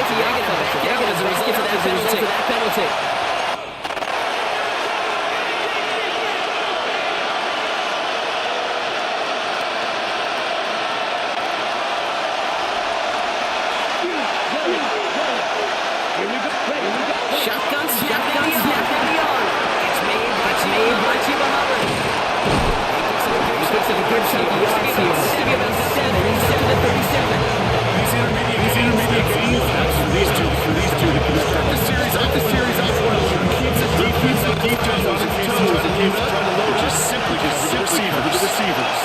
the offense as a result of that penalty. Shotgun snap down the arm. It's made by Chiba Hubbard. He picks up a good chunk of yards here. It's to be about 7 to 37. These intermediate games, that's for these two to start the series off well. Keeps the defense on their toes and keeps trying to load just simply with the receivers.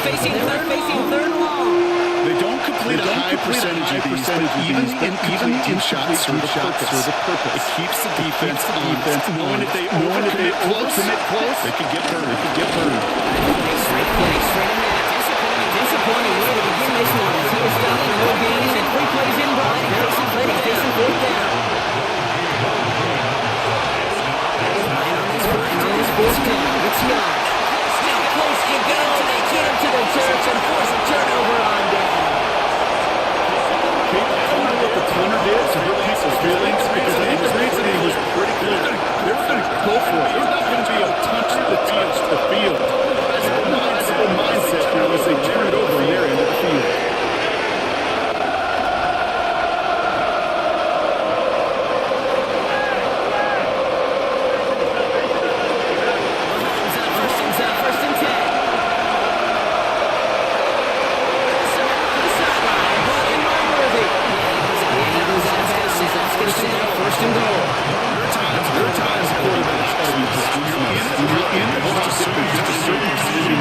Facing third long. They don't complete a high percentage of these, even in shots serve a purpose. It keeps the defense knowing if they commit close, they could get burned. Straight in there. Disappointing way to begin this one. He was down in no gains and 3 plays in by facing fourth down. It's fourth down. It's Young. Still close to get to the church and force a turnover on down. What the punter did to hurt people's feelings, because I think the reason he was pretty good, they were going to go for it. There's not going to be a touch the field. That's the mindset now as they turn it over in their end of the field. First and 10. First and goal. There are times quarterbacks are in just a certain precision.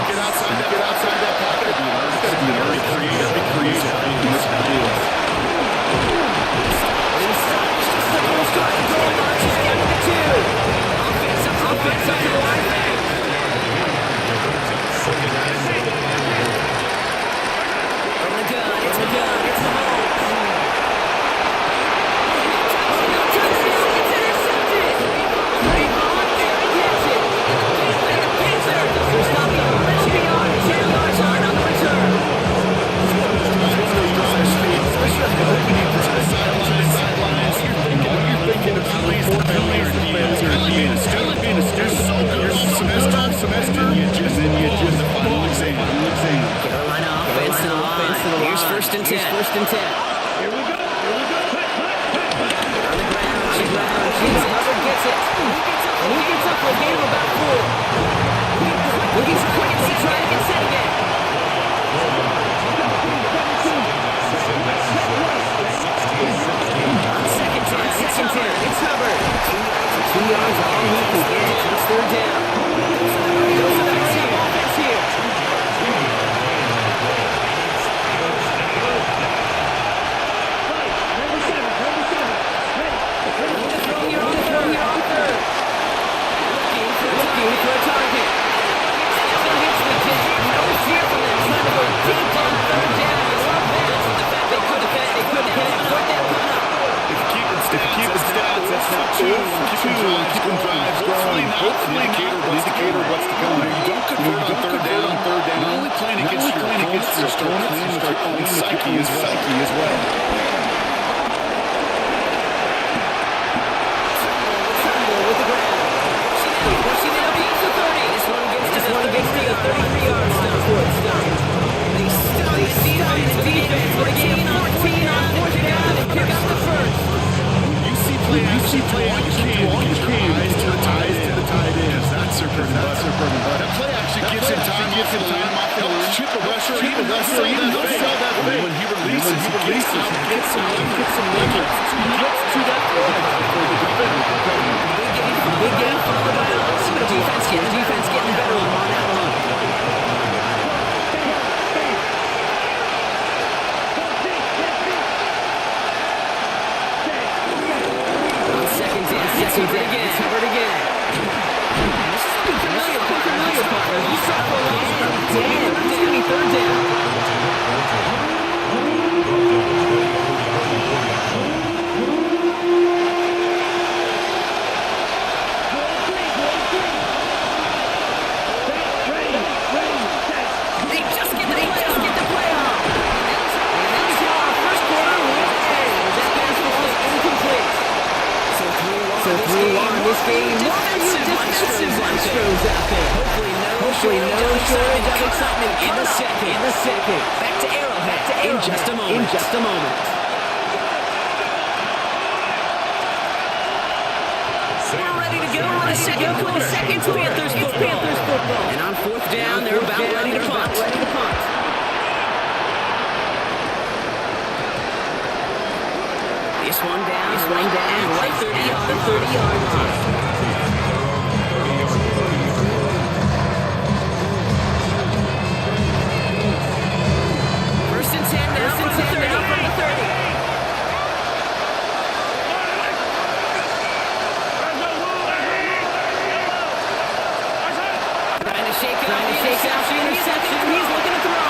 Get outside that pocket. You've got to be very creative in this field. Offense up to the line. It's a gun. It's the hole. First and 10. Here we go. On the ground. Hubbard gets it. And he gets up for a gain of about 4. He's quickly trying to get set again. Second 10. It's Hubbard. 2 yards all he can get. It's third down. Goes to the offense here. Looking for a target. Still hits the kid. No fear from them. Trying to go deep on third down. You love that. They couldn't put that one up. If you keep it stats, that's not two. Keep them drives growing. Hopefully an indicator of what's to come. You don't convert on third down. You're only playing against your own psyche as well. This one gets to the 33-yard line. They see the defense with a gain on 14 on fourth down and pick up the first. You see play action, ties to the tight ends. That's their bread and butter. That play action gives him time off the line, helps chip a rusher, even sell that fake. When he releases, he gets some limits. He gets to that quarterback for the defender. Big game followed by a loss. The defense getting better on that one. On second down, it's covered again. This is looking familiar, partner. You saw for a long time. Damn, it's going to be third down. out there. Hopefully no shortage of excitement in the second. Back to Arrowhead in just a moment. We're ready to go for the second quarter. Panthers football. And on fourth down, they're about ready to punt. This one down, right 30-yard line. First and 10 now from the 30. Trying to shake out the interception. He's looking to throw.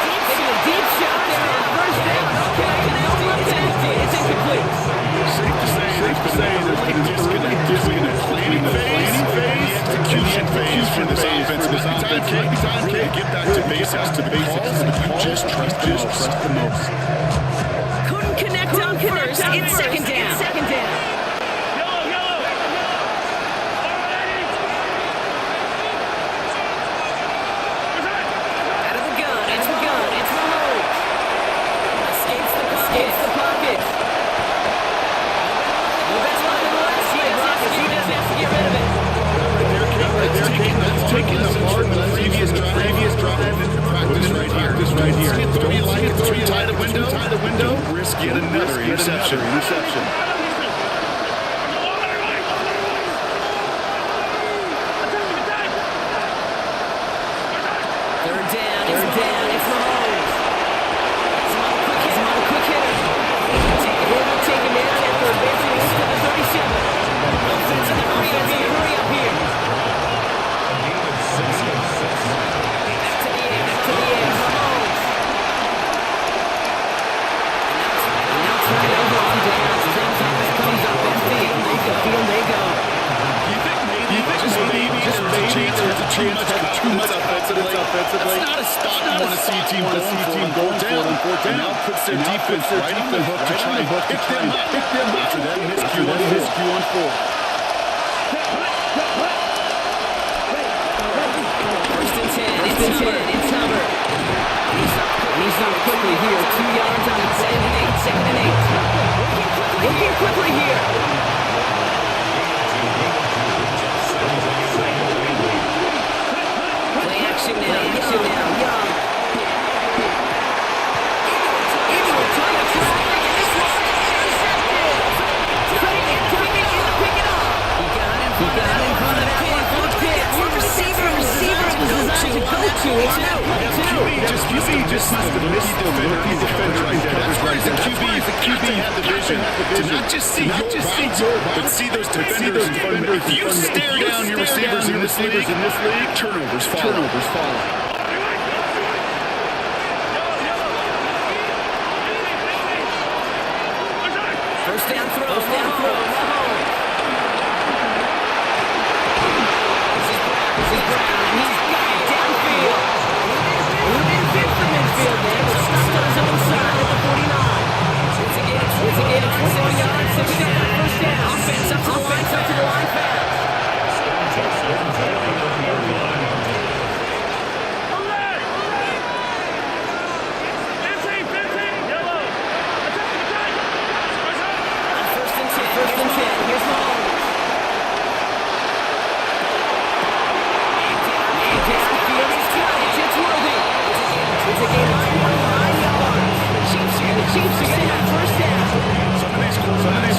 Taking a deep shot there on first down. Okay, it's incomplete. Safe to say there's been a disconnect between the planning phase and the execution phase for this offense. Time to get back to basics. You just trust the most. Couldn't connect on first. It's second down. Taking the part of the previous drive into practice right here. Don't you like it? Tie the window. Don't risk yet another interception. Third down. It's Mahomes. He's on a quick hitter. Take him down after advancing into the 37. Offensive hurry up here. Too much offensively. That's not a spot you want to see a team going for it. Now puts their defense right on the hook to try and pick them up after that miscue on fourth. First and 10. It's Hubbard. He's up quickly here. 2 yards on it. Second and 8. Looking quickly here. Play action now. Young. He got in front of the pin for the pick. Receiver designed to go to. It's now QB just must have missed the defender right there. That's right. The QB had the vision to not just see your but see those defenders in front of you. If you stare down your receivers in this league, turnovers follow. First down throw. This is Brown. He's got it downfield. Moving fifth from midfield there, but stopped on his own side at the 49. It's a gain of 21 yards. First down. Offense up to the line fast. First and 10. Here's Mahomes. It's worthy. It's a gain of 29 yards. The Chiefs are going to have first down. Some of these quarterbacks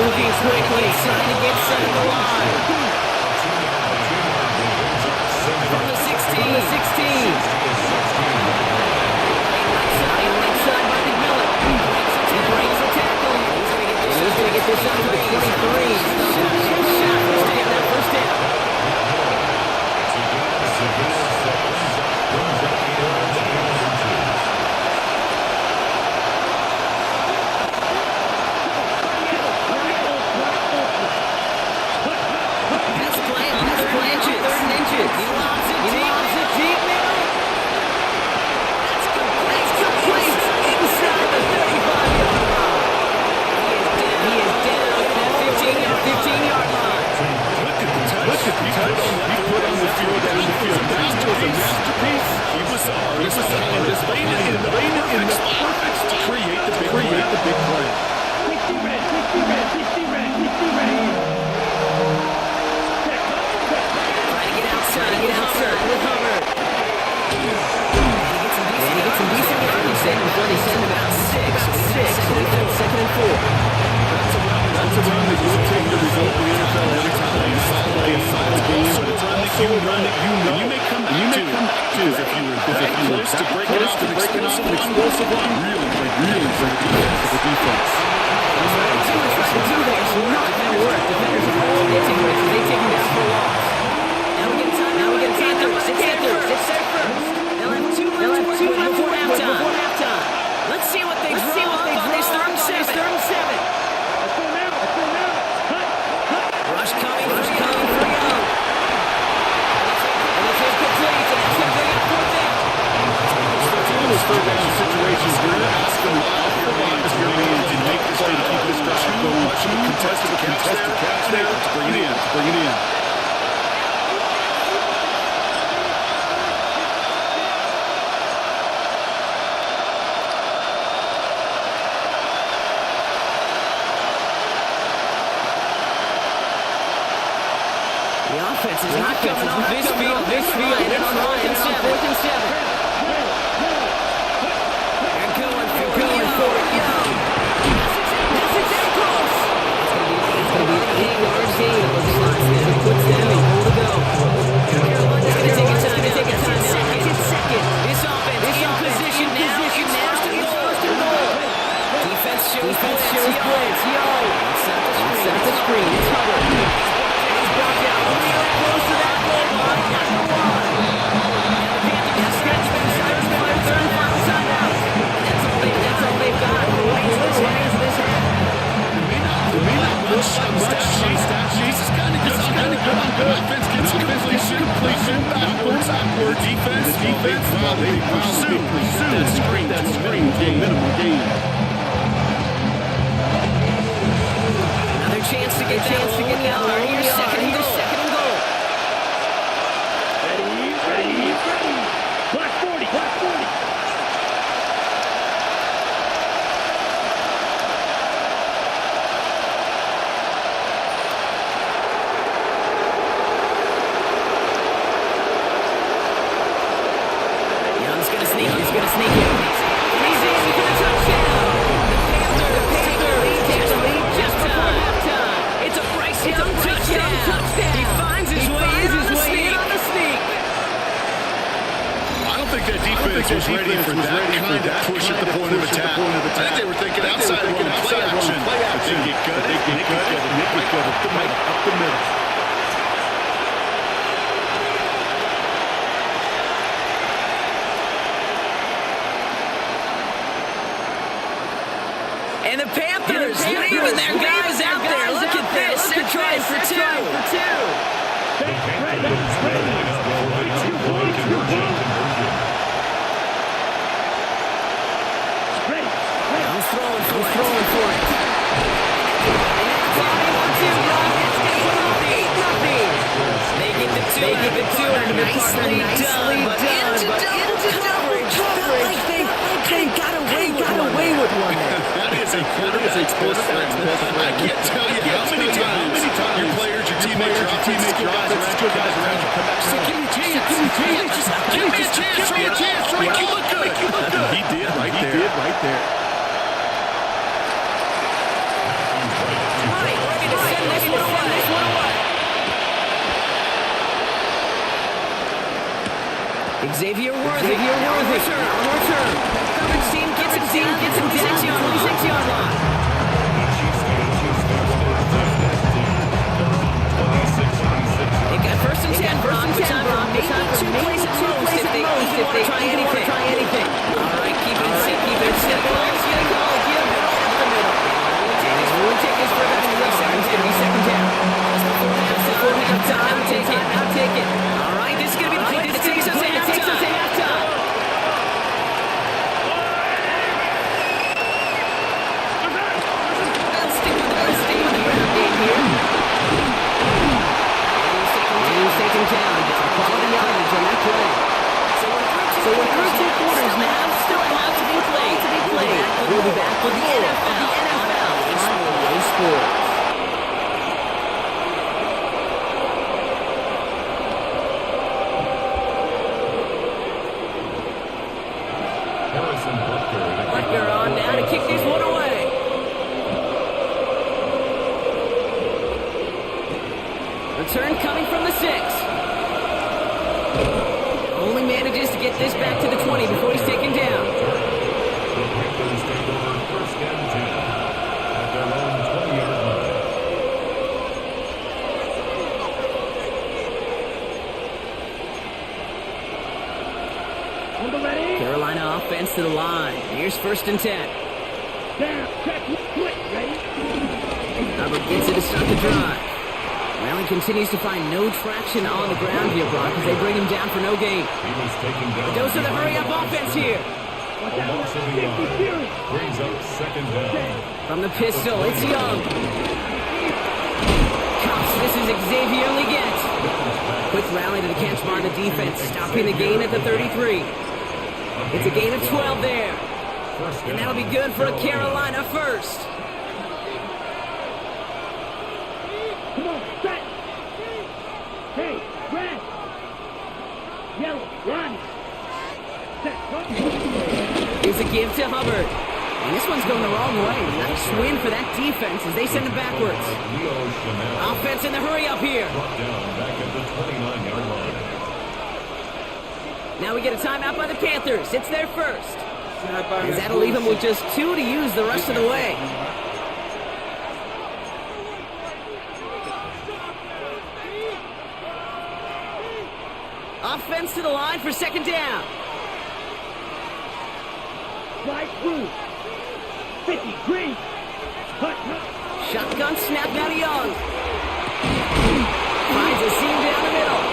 moving quickly, trying to get set in the line. From the 16. From the 16. Right side by McMillan. He breaks the tackle. He's going to get this up to the 23. Shot. Let's get that first down. And the Panthers leaving their guys out there. Look at this. They're trying for two. I'm throwing for it. They get the two, and nicely done, but into double coverage. They got away with one there. That is a quarterback. I can't tell you how many times your players, your teammates, your offensive guys around you come back and say, give me a chance. Give me a chance. Make you look good. He did right there. Right. Xavier Worthy. On return. Coverage team gets him down. 26-yard line. They got first and 10. Time for maybe two plays at most if they try anything. All right, keep it in sync. Ball's gonna go. Give it right up the middle. We'll take this for about 3 seconds. It's gonna be second down. Before we have time, take it. All right, this is gonna be the play that takes us to halftime. They'll stay on the ground game here. Taking down. Quality yardage on that play. So we're through 2 quarters now. Still a lot to be played. We'll be back with the NFL. Sports. Butker on now to kick this one away. Return coming from the 6. Only manages to get this back to the 20 before he's taken down. The Panthers take over first and 10 at their own 20-yard line. Carolina offense to the line. Here's first and 10. Hubbard gets it to start the drive. Well, he continues to find no traction on the ground here, Brock, as they bring him down for no gain. He was taken down. Those are the hurry-up offense here. A loss of the yard brings up second down. From the pistol, it's Young. Cops, this is Xavier Leggett. Quick rally to the catch by the defense, stopping the gain at the 33. It's a gain of 12 there. And that'll be good for a Carolina first. Come on, set. Hey, red. Yellow, run. Set, Here's a give to Hubbard. And this one's going the wrong way. Nice win for that defense as they send it backwards. Offense in the hurry up here. Back at the 29-yard line. Now we get a timeout by the Panthers. It's their first. As that'll leave them with just 2 to use the rest of the way. Offense to the line for second down. slide through. 50, green. Cut. Shotgun snap now to Young. Finds a seam down the middle.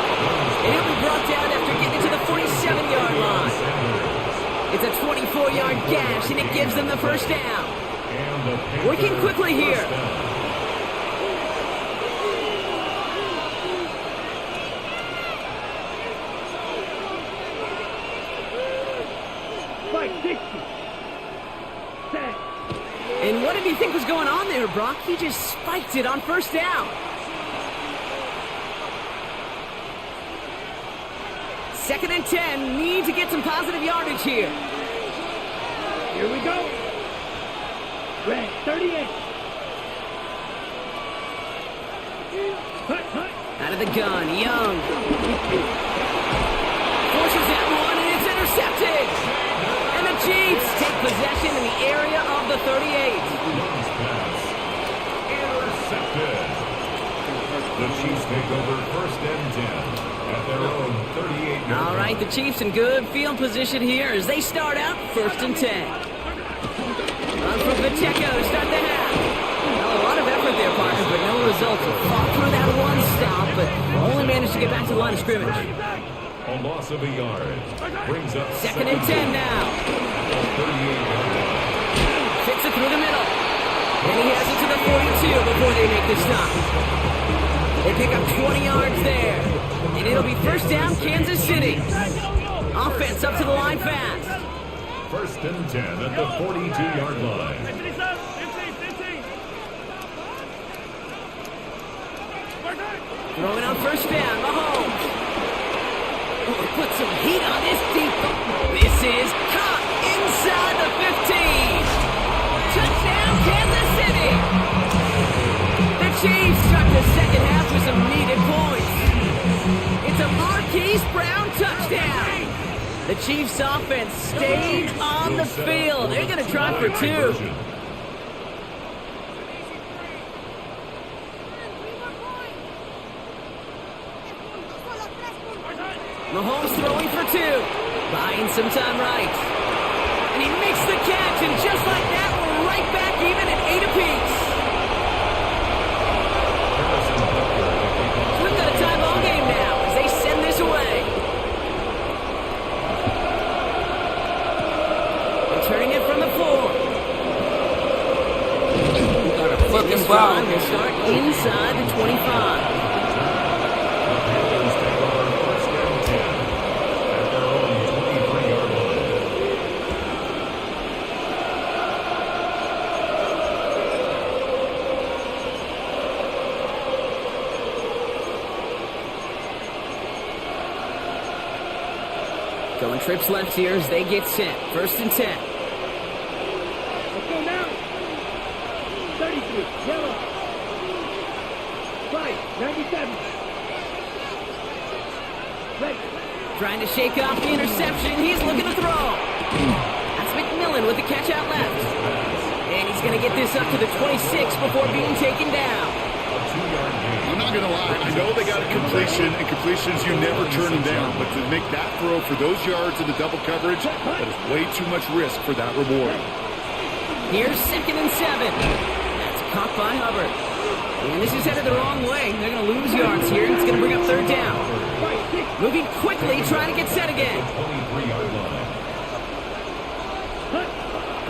And he'll be brought down after getting to the 47-yard line. It's a 24-yard gash, and it gives them the first down. Working quickly here. And what did he think was going on there, Brock? He just spiked it on first down. Second and 10. Need to get some positive yardage here. Here we go. Red, 38. Out of the gun, Young. Forces that one, and it's intercepted. And the Chiefs take possession in the area of the 38. Intercepted. The Chiefs take over first and 10 at their own 38. All right, the Chiefs in good field position here as they start out first and 10. Run from Pacheco to start the half. Well, a lot of effort there, partner, but no results. Fought through that one stop, but only managed to get back to the line of scrimmage. A loss of a yard brings up second and 10 now. 38. Fits it through the middle. And he has it to the 42 before they make the stop. They pick up 20 yards there. And it'll be first down, Kansas City. Offense up to the line fast. First and 10 at the 42-yard line. Throwing on first down, Mahomes. Put some heat on this deep. This is caught inside the 15. Touchdown, Kansas City. The Chiefs start the second half with some needed points. It's a Marquise Brown touchdown. The Chiefs offense stayed on the field. They're going to try for 2. Mahomes throwing for 2. Buying some time right. And he makes the catch, and just like that, we're right back even at 8 apiece. So we've got a tie ball game now as they send this away. And turning it from the 4. Got a fucking ball. They start inside the 25. Going trips left here as they get set. 1st and 10. Let's go now. 33, yellow. 5, 97. Ready. Trying to shake off the interception. He's looking to throw. That's McMillan with the catch out left. And he's going to get this up to the 26 before being taken down. I'm not going to lie. I know they got a completion, and completions you never turn them down. But to make that throw for those yards in the double coverage, that is way too much risk for that reward. Here's 2nd and 7. That's caught by Hubbard. And this is headed the wrong way. They're going to lose yards here. It's going to bring up 3rd down. Moving quickly, trying to get set again.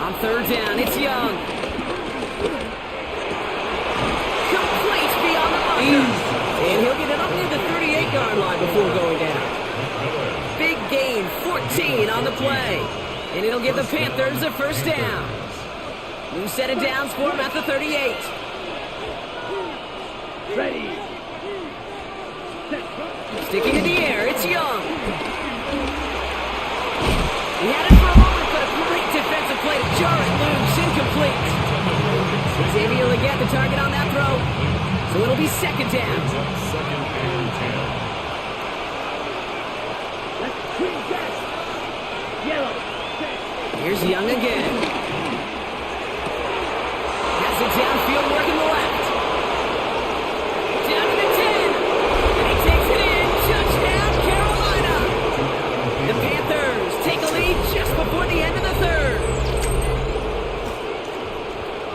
On 3rd down, it's Young. Complete beyond the marker. And he'll get it up near the 38-yard line before going down. Big gain, 14 on the play. And it'll give the Panthers a 1st down. New set of downs for him at the 38. Ready. Sticking in the air, it's Young. He had it for a moment, but a great defensive play to jar it loose, incomplete. Was able to get the target on that throw, so it'll be 2nd down. Let's swing that. Yellow. Here's Young again. Has it downfield, working the left. Down to the 10. And he takes it in. Touchdown, Carolina. The Panthers take a lead just before the end of the 3rd.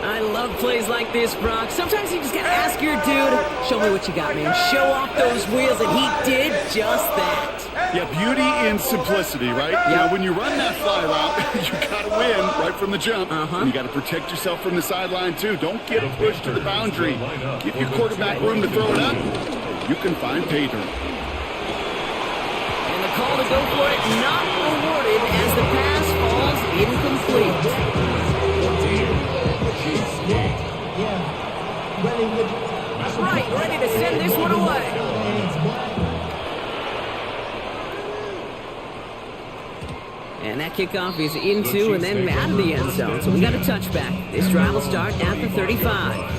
I love plays like this, Brock. Sometimes you just gotta ask your dude, show me what you got, man. Show off those wheels, and he did just that. Yeah, beauty in simplicity, right? Yeah. When you run that fly route, you gotta win right from the jump. And you gotta protect yourself from the sideline, too. Don't get pushed to the boundary. Give your quarterback room to throw it up. You can find pay dirt. And the call to go for it not rewarded as the pass falls incomplete. Right, ready to send this one away. And that kickoff is into and then out of the end zone. So we got a touchback. This drive will start at the 35.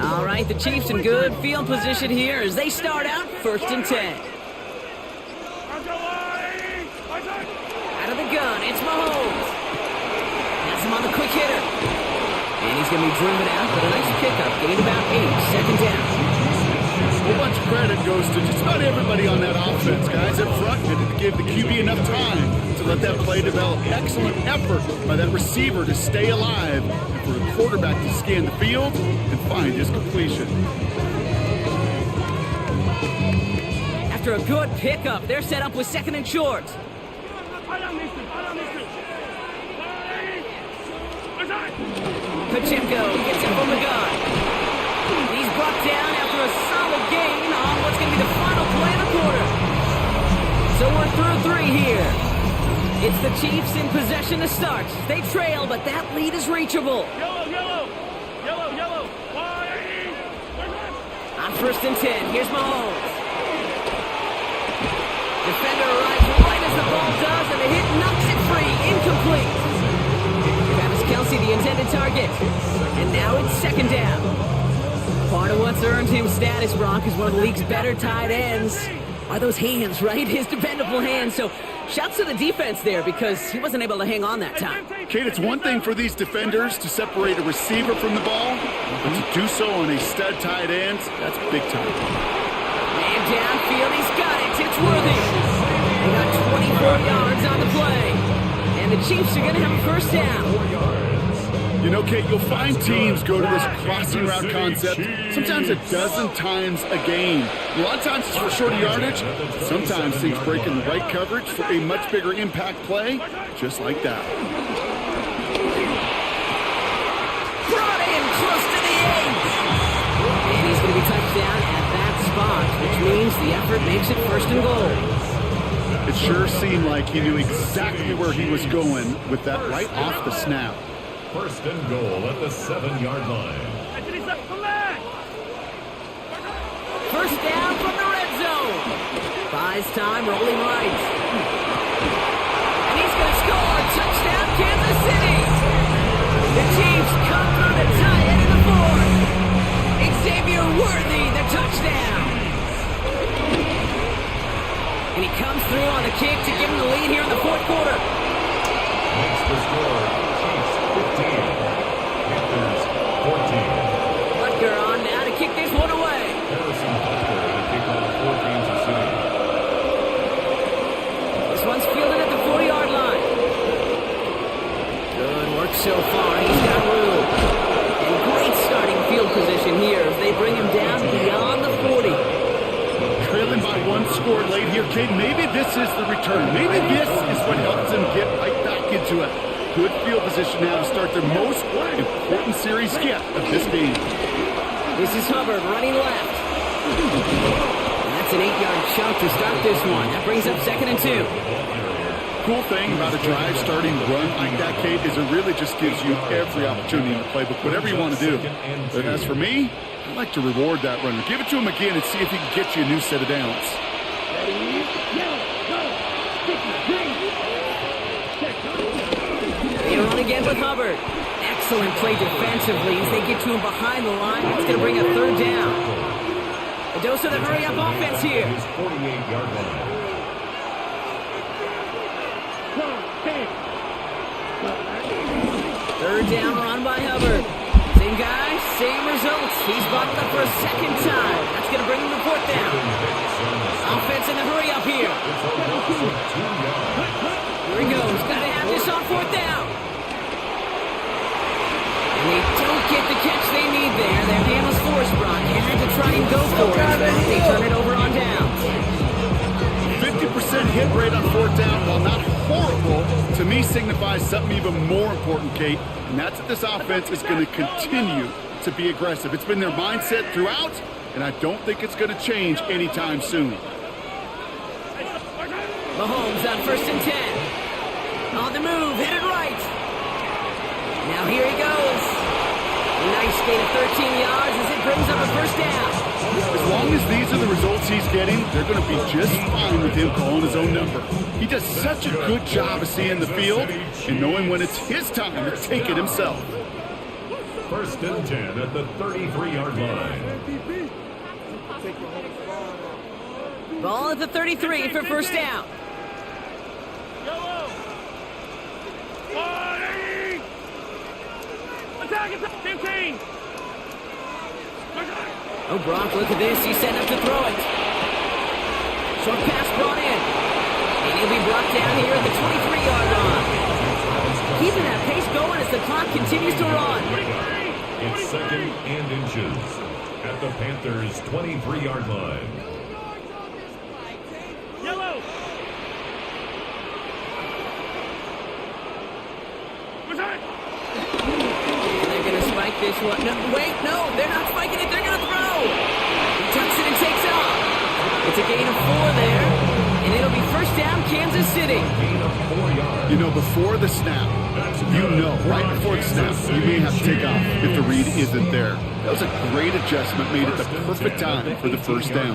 All right, the Chiefs in good field position here as they start out 1st and 10. Out of the gun, it's Mahomes. Has him on the quick hitter. And he's going to be driven out, but a nice pickup, getting about 8, 2nd down. A whole bunch of credit goes to just about everybody on that offense. Guys up front didn't give the QB enough time to let that play develop. Excellent effort by that receiver to stay alive and for the quarterback to scan the field and find his completion. After a good pickup, they're set up with 2nd and short. Pacheco gets it from the gun. He's brought down after a solid gain on what's going to be the final play of the quarter. So we're through 3 here. It's the Chiefs in possession to start. They trail, but that lead is reachable. Yellow, yellow. Yellow, yellow. On 1st and 10, here's Mahomes. Defender arrives right as the ball does, and the hit knocks it free. Incomplete. Travis Kelce, the intended target. And now it's 2nd down. Part of what's earned him status, Brock, is one of the league's better tight ends. Are those hands, right? His dependable hands. So shouts to the defense there because he wasn't able to hang on that time. Kate, it's one thing for these defenders to separate a receiver from the ball, but to do so on a stud tight end, that's big time. Man downfield, he's got it. It's worthy. They got 24 yards on the play. And the Chiefs are going to have a 1st down. You know, Kate, you'll find teams go to this crossing route concept sometimes a dozen times a game. A lot of times it's for shorter yardage. Sometimes things break in the right coverage for a much bigger impact play, just like that. Brought in close to the 8. And he's going to be touchdown at that spot, which means the effort makes it 1st and goal. It sure seemed like he knew exactly where he was going with that right off the snap. 1st and goal at the 7-yard line. 1st down from the red zone. Buys time, rolling right. And he's going to score. Touchdown, Kansas City. The Chiefs come through to tie it in the 4th. Xavier Worthy, the touchdown. And he comes through on the kick to give him the lead here in the 4th quarter. Makes the score. Chiefs 15. Panthers 14. Butker on now to kick this one away. Harrison Butker to kick off for Kansas City. This one's fielded at the 40-yard line. Good work so far. He's got room. And great starting field position here as they bring him down beyond the 40. Trailing by 1 score late here, Kate. Maybe this is the return. Maybe this is what helps them get right back into it. Good field position now to start their most important series yet of this game. This is Hubbard running left. And that's an 8-yard chunk to start this one. That brings up 2nd and 2. Cool thing about a drive starting run like that, Kate, is it really just gives you every opportunity in the playbook, whatever you want to do. But as for me, I'd like to reward that runner. Give it to him again and see if he can get you a new set of downs. They run again with Hubbard. Excellent play defensively as they get to him behind the line. That's going to bring a 3rd down. A dose of the hurry-up offense here. His 48-yard line. 3rd down run by Hubbard. Same guy, same results. He's bottled up for a 2nd time. That's going to bring him to 4th down. Offense in the hurry-up here. Here he goes. Got to have this on 4th down. And they don't get the catch they need there. Their hand was forced, Brock. Had to try and go for it. They turn it over on down. 50% hit rate on 4th down, while not horrible, to me signifies something even more important, Kate. And that's that this offense is going to continue to be aggressive. It's been their mindset throughout, and I don't think it's going to change anytime soon. Mahomes on 1st and 10. On the move, hit it right. Now here he goes. A nice gain of 13 yards as it brings up a 1st down. As long as these are the results he's getting, they're going to be just fine with him calling his own number. He does such a good job of seeing the field and knowing when it's his time to take it himself. 1st and 10 at the 33-yard line. Ball at the 33 for 1st down. Oh, Brock, look at this. He's set up to throw it. Short pass brought in. And he'll be brought down here at the 23-yard line. Keeping that pace going as the clock continues to run. It's 2nd and inches at the Panthers' 23-yard line. Yellow. They're going to spike this one. No, wait, no, they're not spiking it. They're going to throw. He tucks it and takes off. It's a gain of 4 there. And it'll be first down, Kansas City. Gain of 4 yards. You know, before the snap, right before the snap, you may have to take off if the read isn't there. That was a great adjustment made at the perfect time for the first down.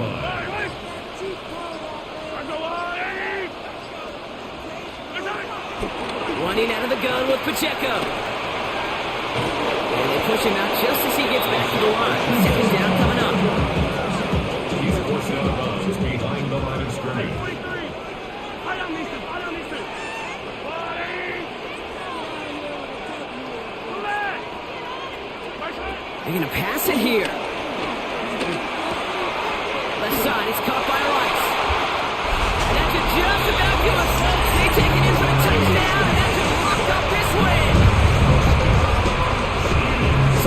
Running out of the gun with Pacheco. And they push him out just as he gets back to the line. Second down coming up. He's forced out of bounds behind the line of scrimmage. They're going to pass it here. Left side, it's caught by Rice. And that could just about do it, folks. They take it in for a touchdown, and that could lock up this win.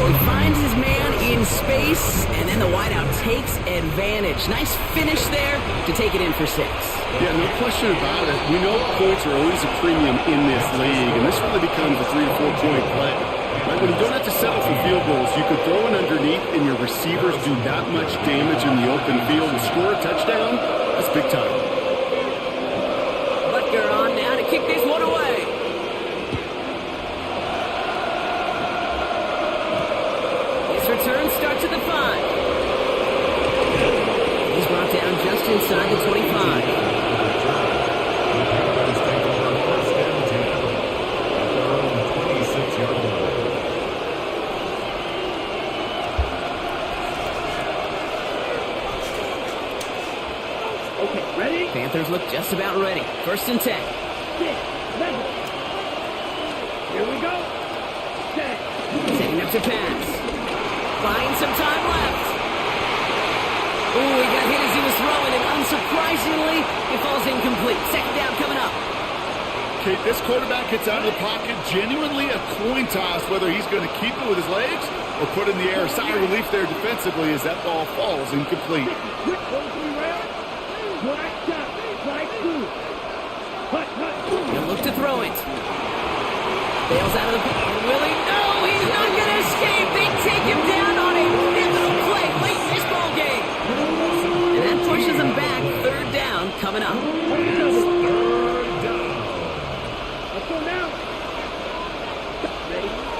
So he finds his man in space, and then the wideout takes advantage. Nice finish there to take it in for 6. Yeah, no question about it. We know points are always a premium in this league, and this really becomes a 3 to 4 point play. Right? When you don't have to settle for field goals, you could throw it underneath and your receivers do that much damage in the open field and score a touchdown. That's big time. Butker on now to kick this one away. His return starts at the 5. He's brought down just inside the 25. Panthers look just about ready. First and 10. Here we go. Setting up to pass. Buying some time left. Ooh, he got hit as he was throwing, and unsurprisingly, it falls incomplete. Second down coming up. Okay, this quarterback gets out of the pocket. Genuinely a coin toss whether he's going to keep it with his legs or put it in the air. Sigh of relief there defensively as that ball falls incomplete. He'll look to throw it. Bails out of the pocket. Will he? No, he's not going to escape. They take him down on a pivotal play late in this ball game. And that pushes him back. Third down coming up.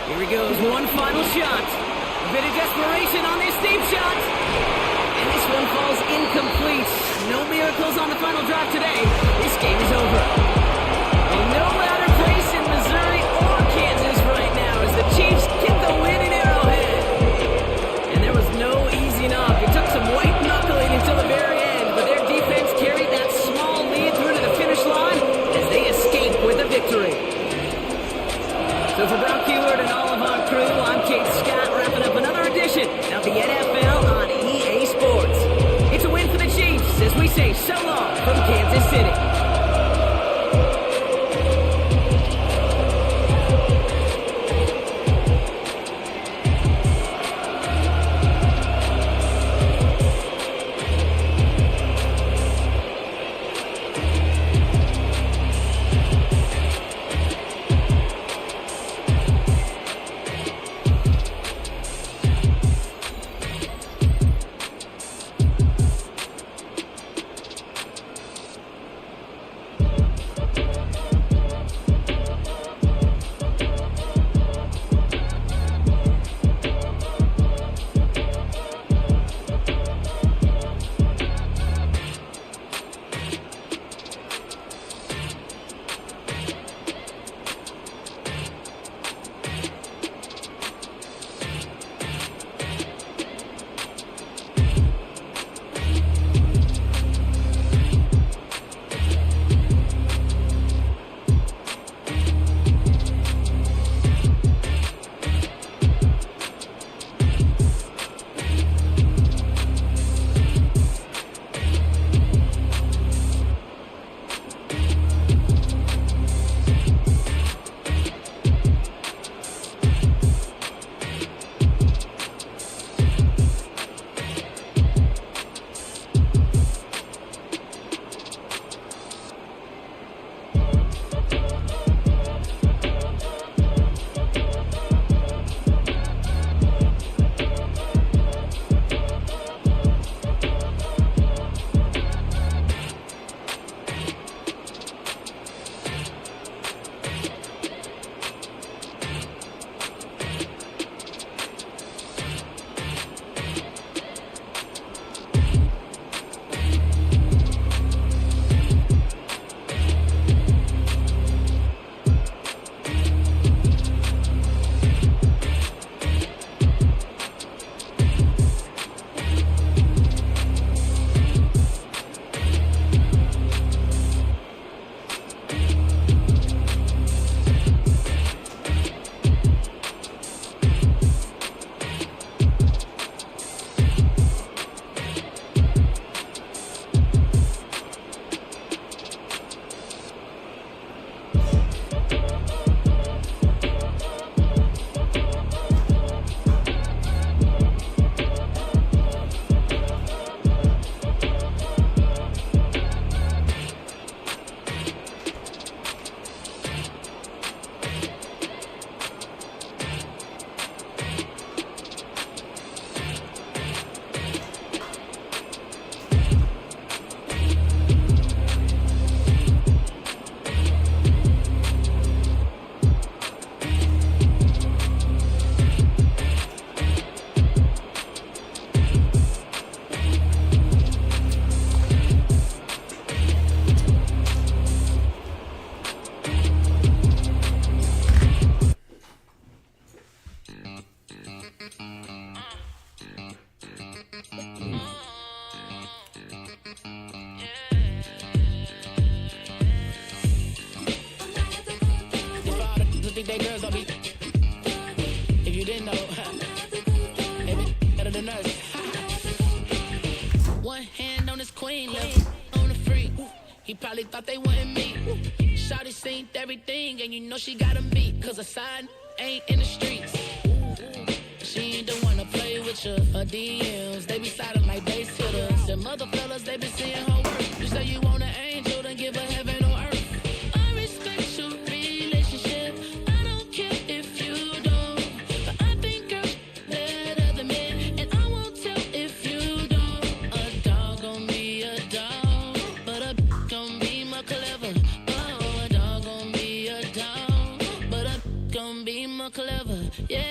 Here he goes. One final shot. A bit of desperation on this deep shot. And this one falls incomplete. No miracles on the final drive today. This game is over. And no louder place in Missouri or Kansas right now as the Chiefs get the win in Arrowhead. And there was no easing up. It took some white knuckling until the very end, but their defense carried that small lead through to the finish line as they escape with a victory. So for Brock Heward and all of our crew, I'm Kate Scott, wrapping up another edition of the NFL on EA Sports. It's a win for the Chiefs as we say so long from Kansas City. Think they girls don't be. If you didn't know, maybe better than us. One hand on his queen, left on the freak. He probably thought they wanted me. Shawty seen everything, and you know she got him beat. Cause a side ain't in the streets. She ain't the one to play with you. Her DMs, they be silent like base hitters. Them other fellas, they be seeing her work. You say you want an angel, then give her heaven on earth. I respect your relationship. I don't care if you don't. But I think I'm better than men. And I won't tell if you don't. A dog gon' be a dog. But a gon' be more clever. Oh, a dog gon' be a dog. But a gon' be more clever. Yeah.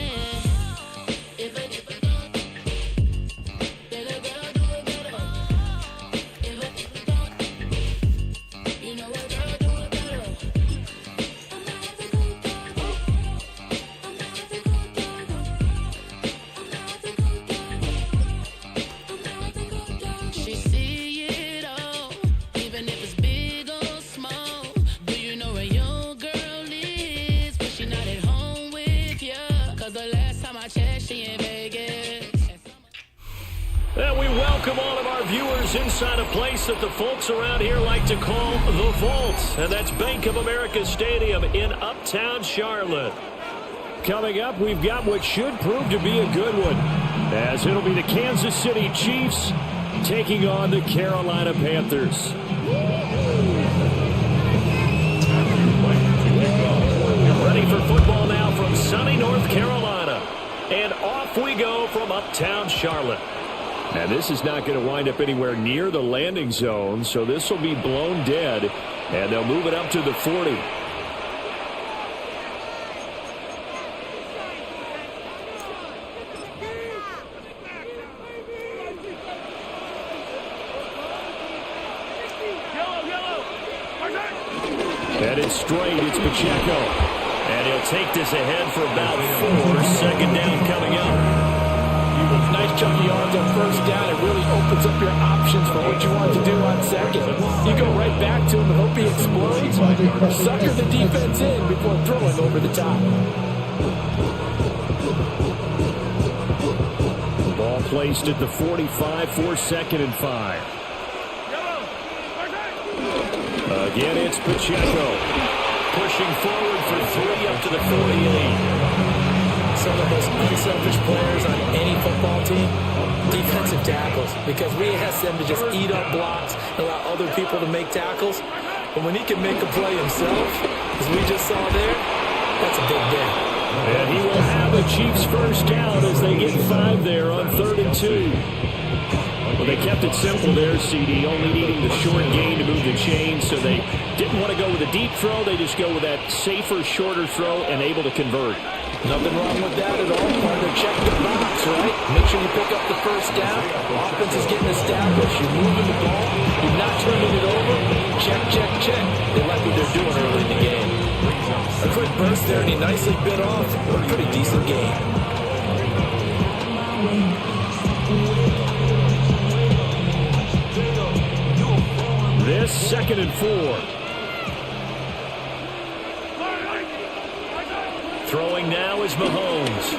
And we welcome all of our viewers inside a place that the folks around here like to call the Vault. And that's Bank of America Stadium in Uptown Charlotte. Coming up, we've got what should prove to be a good one, as it'll be the Kansas City Chiefs taking on the Carolina Panthers. Ready for football now from sunny North Carolina. And off we go from Uptown Charlotte. And this is not going to wind up anywhere near the landing zone, so this will be blown dead, and they'll move it up to the 40. Headed straight, it's Pacheco. And he'll take this ahead for about 4. Second down coming up. Nice chunky yards on first down. It really opens up your options for what you want to do on second. You go right back to him and hope he explodes, or sucker the defense in before throwing over the top. Ball placed at the 45 for 2nd and 5. Again, it's Pacheco. Pushing forward for 3 up to the 48. Some of the most unselfish players on any football team, defensive tackles, because we ask them to just eat up blocks and allow other people to make tackles. But when he can make a play himself, as we just saw there, that's a big day. And he will have the Chiefs first down as they get 5 there on 3rd and 2. Well, they kept it simple there, CD, only needing the short gain to move the chains, so they didn't want to go with a deep throw. They just go with that safer, shorter throw and able to convert. Nothing wrong with that at all. Partner, check the box, right? Make sure you pick up the first down. Offense is getting established. You're moving the ball. You're not turning it over. Check, check, check. They like what they're doing early in the game. A quick burst there, and he nicely bit off a pretty decent game. This 2nd and 4. Throwing now is Mahomes.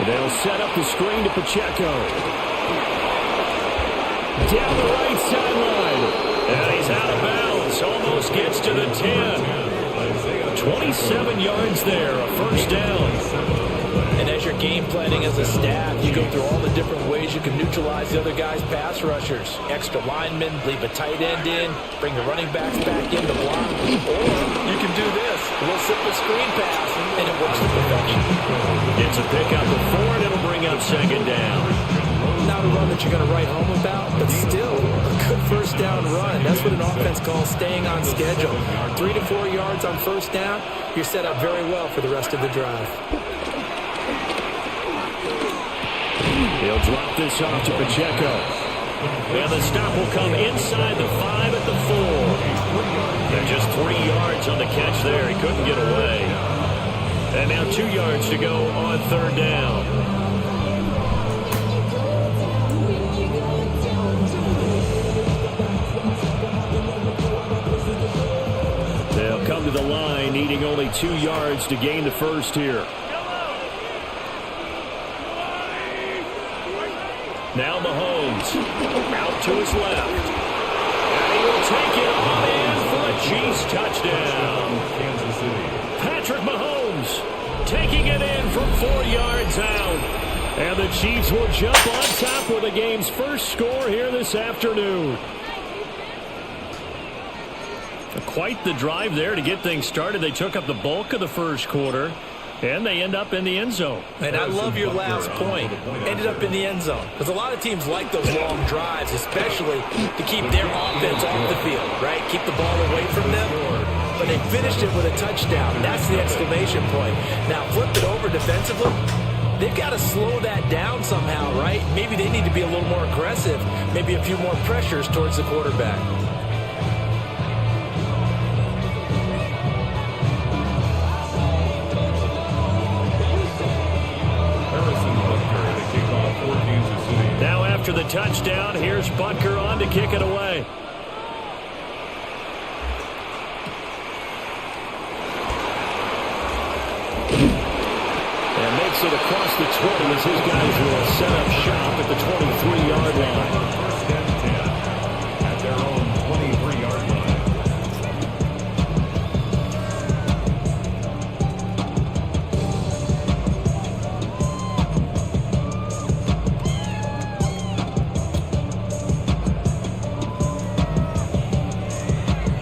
They'll set up the screen to Pacheco. Down the right sideline. And he's out of bounds. Almost gets to the 10. 27 yards there, a first down. And as you're game planning as a staff, you go through all the different ways you can neutralize the other guy's pass rushers. Extra linemen, leave a tight end in, bring the running backs back in to block. Or you can do this, a little simple screen pass, and it works to perfection. It's a pickup of 4, and it'll bring up 2nd down. Not a run that you're going to write home about, but still a good first down run. That's what an offense calls staying on schedule. 3 to 4 yards on first down, you're set up very well for the rest of the drive. He'll drop this off to Pacheco. And the stop will come inside the 5 at the 4. And just 3 yards on the catch there. He couldn't get away. And now 2 yards to go on 3rd down. only 2 yards to gain the first here. Now Mahomes out to his left. And he will take it on in for a Chiefs touchdown. Kansas City. Patrick Mahomes taking it in from 4 yards out. And the Chiefs will jump on top with the game's first score here this afternoon. Quite the drive there to get things started. They took up the bulk of the first quarter, and they end up in the end zone. And I love your last point. Ended up in the end zone. Because a lot of teams like those long drives, especially to keep their offense off the field, right? Keep the ball away from them. But they finished it with a touchdown. That's the exclamation point. Now, flip it over defensively. They've got to slow that down somehow, right? Maybe they need to be a little more aggressive. Maybe a few more pressures towards the quarterback. Now after the touchdown, here's Butker on to kick it away. And makes it across the 20 as his guys will set up shop at the 23-yard line. First and 10 at their own 23-yard line.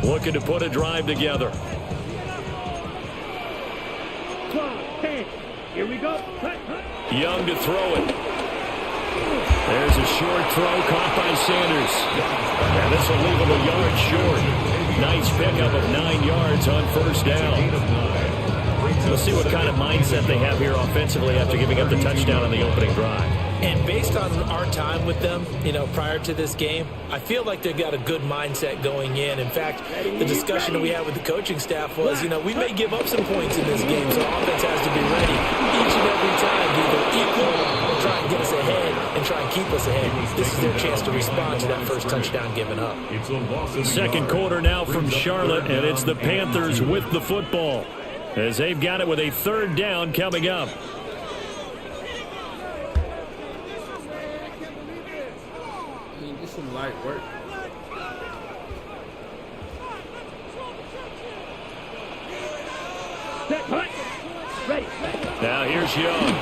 Looking to put a drive together. 12, 10. Here we go. Young to throw it. There's a short throw caught by Sanders. And this will leave him a yard short. Nice pickup of 9 yards on first down. Let's see what kind of mindset they have here offensively after giving up the touchdown on the opening drive. And based on our time with them, prior to this game, I feel like they've got a good mindset going in. In fact, the discussion that we had with the coaching staff was, we may give up some points in this game, so offense has to be ready each and every time to either equal or try and get us ahead and try and keep us ahead. This is their chance to respond to that first touchdown given up. Second quarter now from Charlotte, and it's the Panthers with the football as they've got it with a third down coming up. Some light work. Ready. Now here's Young.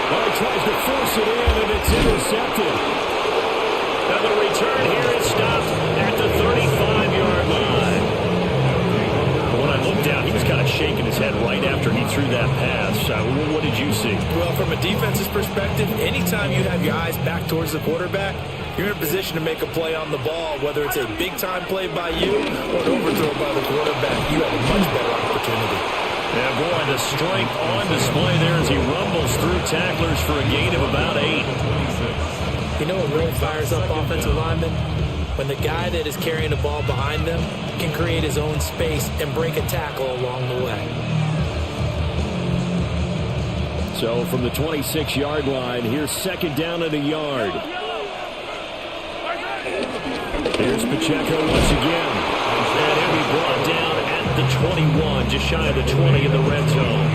Well, he tries to force it in, and it's intercepted. Now the return here is stopped at the 35-yard line. When I looked down, he was kind of shaking his head right after he threw that pass. What did you see? Well, from a defense's perspective, anytime you have your eyes back towards the quarterback, you're in a position to make a play on the ball, whether it's a big-time play by you or an overthrow by the quarterback. You have a much better opportunity. Yeah, boy, the strength on display there as he rumbles through tacklers for a gain of about 8. You know what really fires up offensive linemen? When the guy that is carrying the ball behind them can create his own space and break a tackle along the way. So from the 26-yard line, here's second down and a yard. Here's Pacheco once again. And he'll be brought down at the 21, just shy of the 20 in the red zone.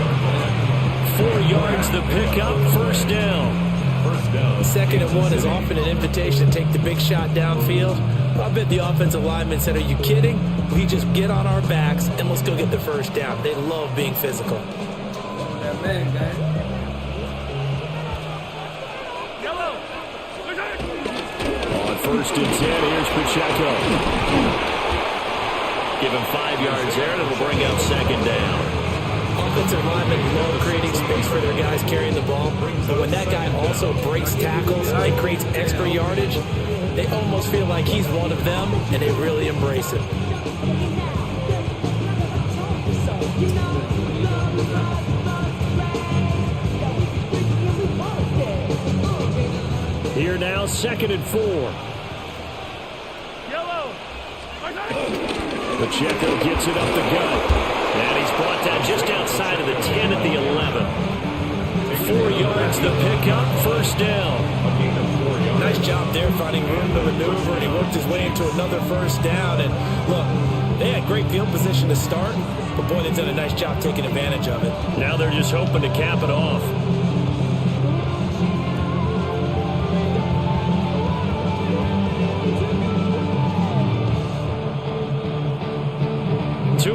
4 yards the pickup, first down. Second and 1 is often an invitation to take the big shot downfield. I bet the offensive lineman said, are you kidding? We just get on our backs and let's go get the first down. They love being physical. That man, guy. On first and 10, here's Pacheco. Give him 5 yards there, and it'll bring up second down. Offensive linemen love creating space for their guys carrying the ball, but when that guy also breaks tackles and creates extra yardage, they almost feel like he's one of them, and they really embrace it. Here now, second and 4. Pacheco gets it up the gut. And he's brought down just outside of the 10 at the 11. 4 yards the pickup, first down. Nice job there finding room to maneuver, and he worked his way into another first down. And look, They had great field position to start, but boy, they've done a nice job taking advantage of it. Now they're just hoping to cap it off.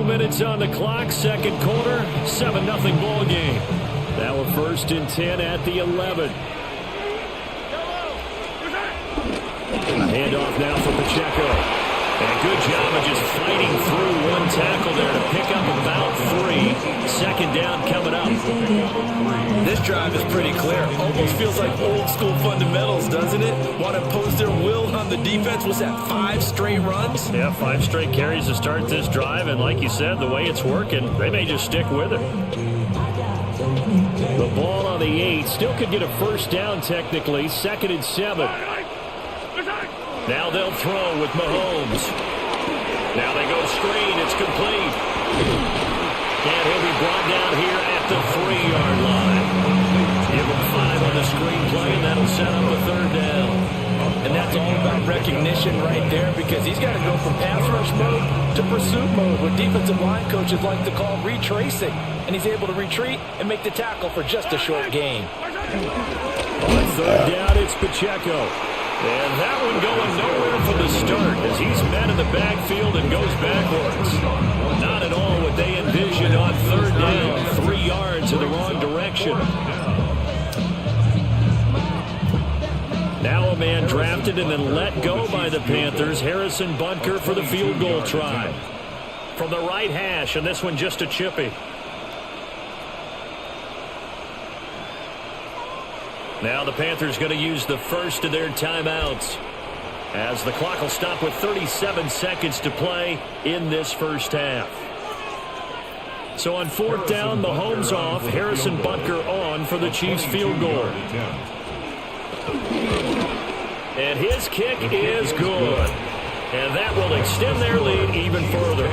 Minutes on the clock, second quarter, 7-0 ball game. Now a 1st and 10 at the 11. A handoff now for Pacheco. And a good job of just fighting through one tackle there to pick up about 3. Second down coming up. This drive is pretty clear. Almost feels like old school fundamentals, doesn't it? Want to impose their will on the defense. Was that 5 straight runs? Yeah, 5 straight carries to start this drive. And like you said, the way it's working, they may just stick with it. The ball on the 8. Still could get a first down technically. 2nd and 7. Now they'll throw with Mahomes. Now they go screen. It's complete. And he'll be brought down here at the 3-yard line. Give him 5 on the screenplay, and that'll set up a 3rd down. And that's all about recognition right there, because he's got to go from pass rush mode to pursuit mode, what defensive line coaches like to call retracing. And he's able to retreat and make the tackle for just a short gain. On 3rd down, it's Pacheco. And that one going nowhere from the start as he's met in the backfield and goes backwards. Not at all what they envisioned on 3rd down. 3 yards in the wrong direction. Now a man drafted and then let go by the Panthers. Harrison Butker for the field goal try. From the right hash, and this one just a chippy. Now the Panthers going to use the first of their timeouts as the clock will stop with 37 seconds to play in this first half. So on 4th down, Mahomes off, Harrison Butker on for the Chiefs field goal. And his kick is good. And that will extend their lead even further.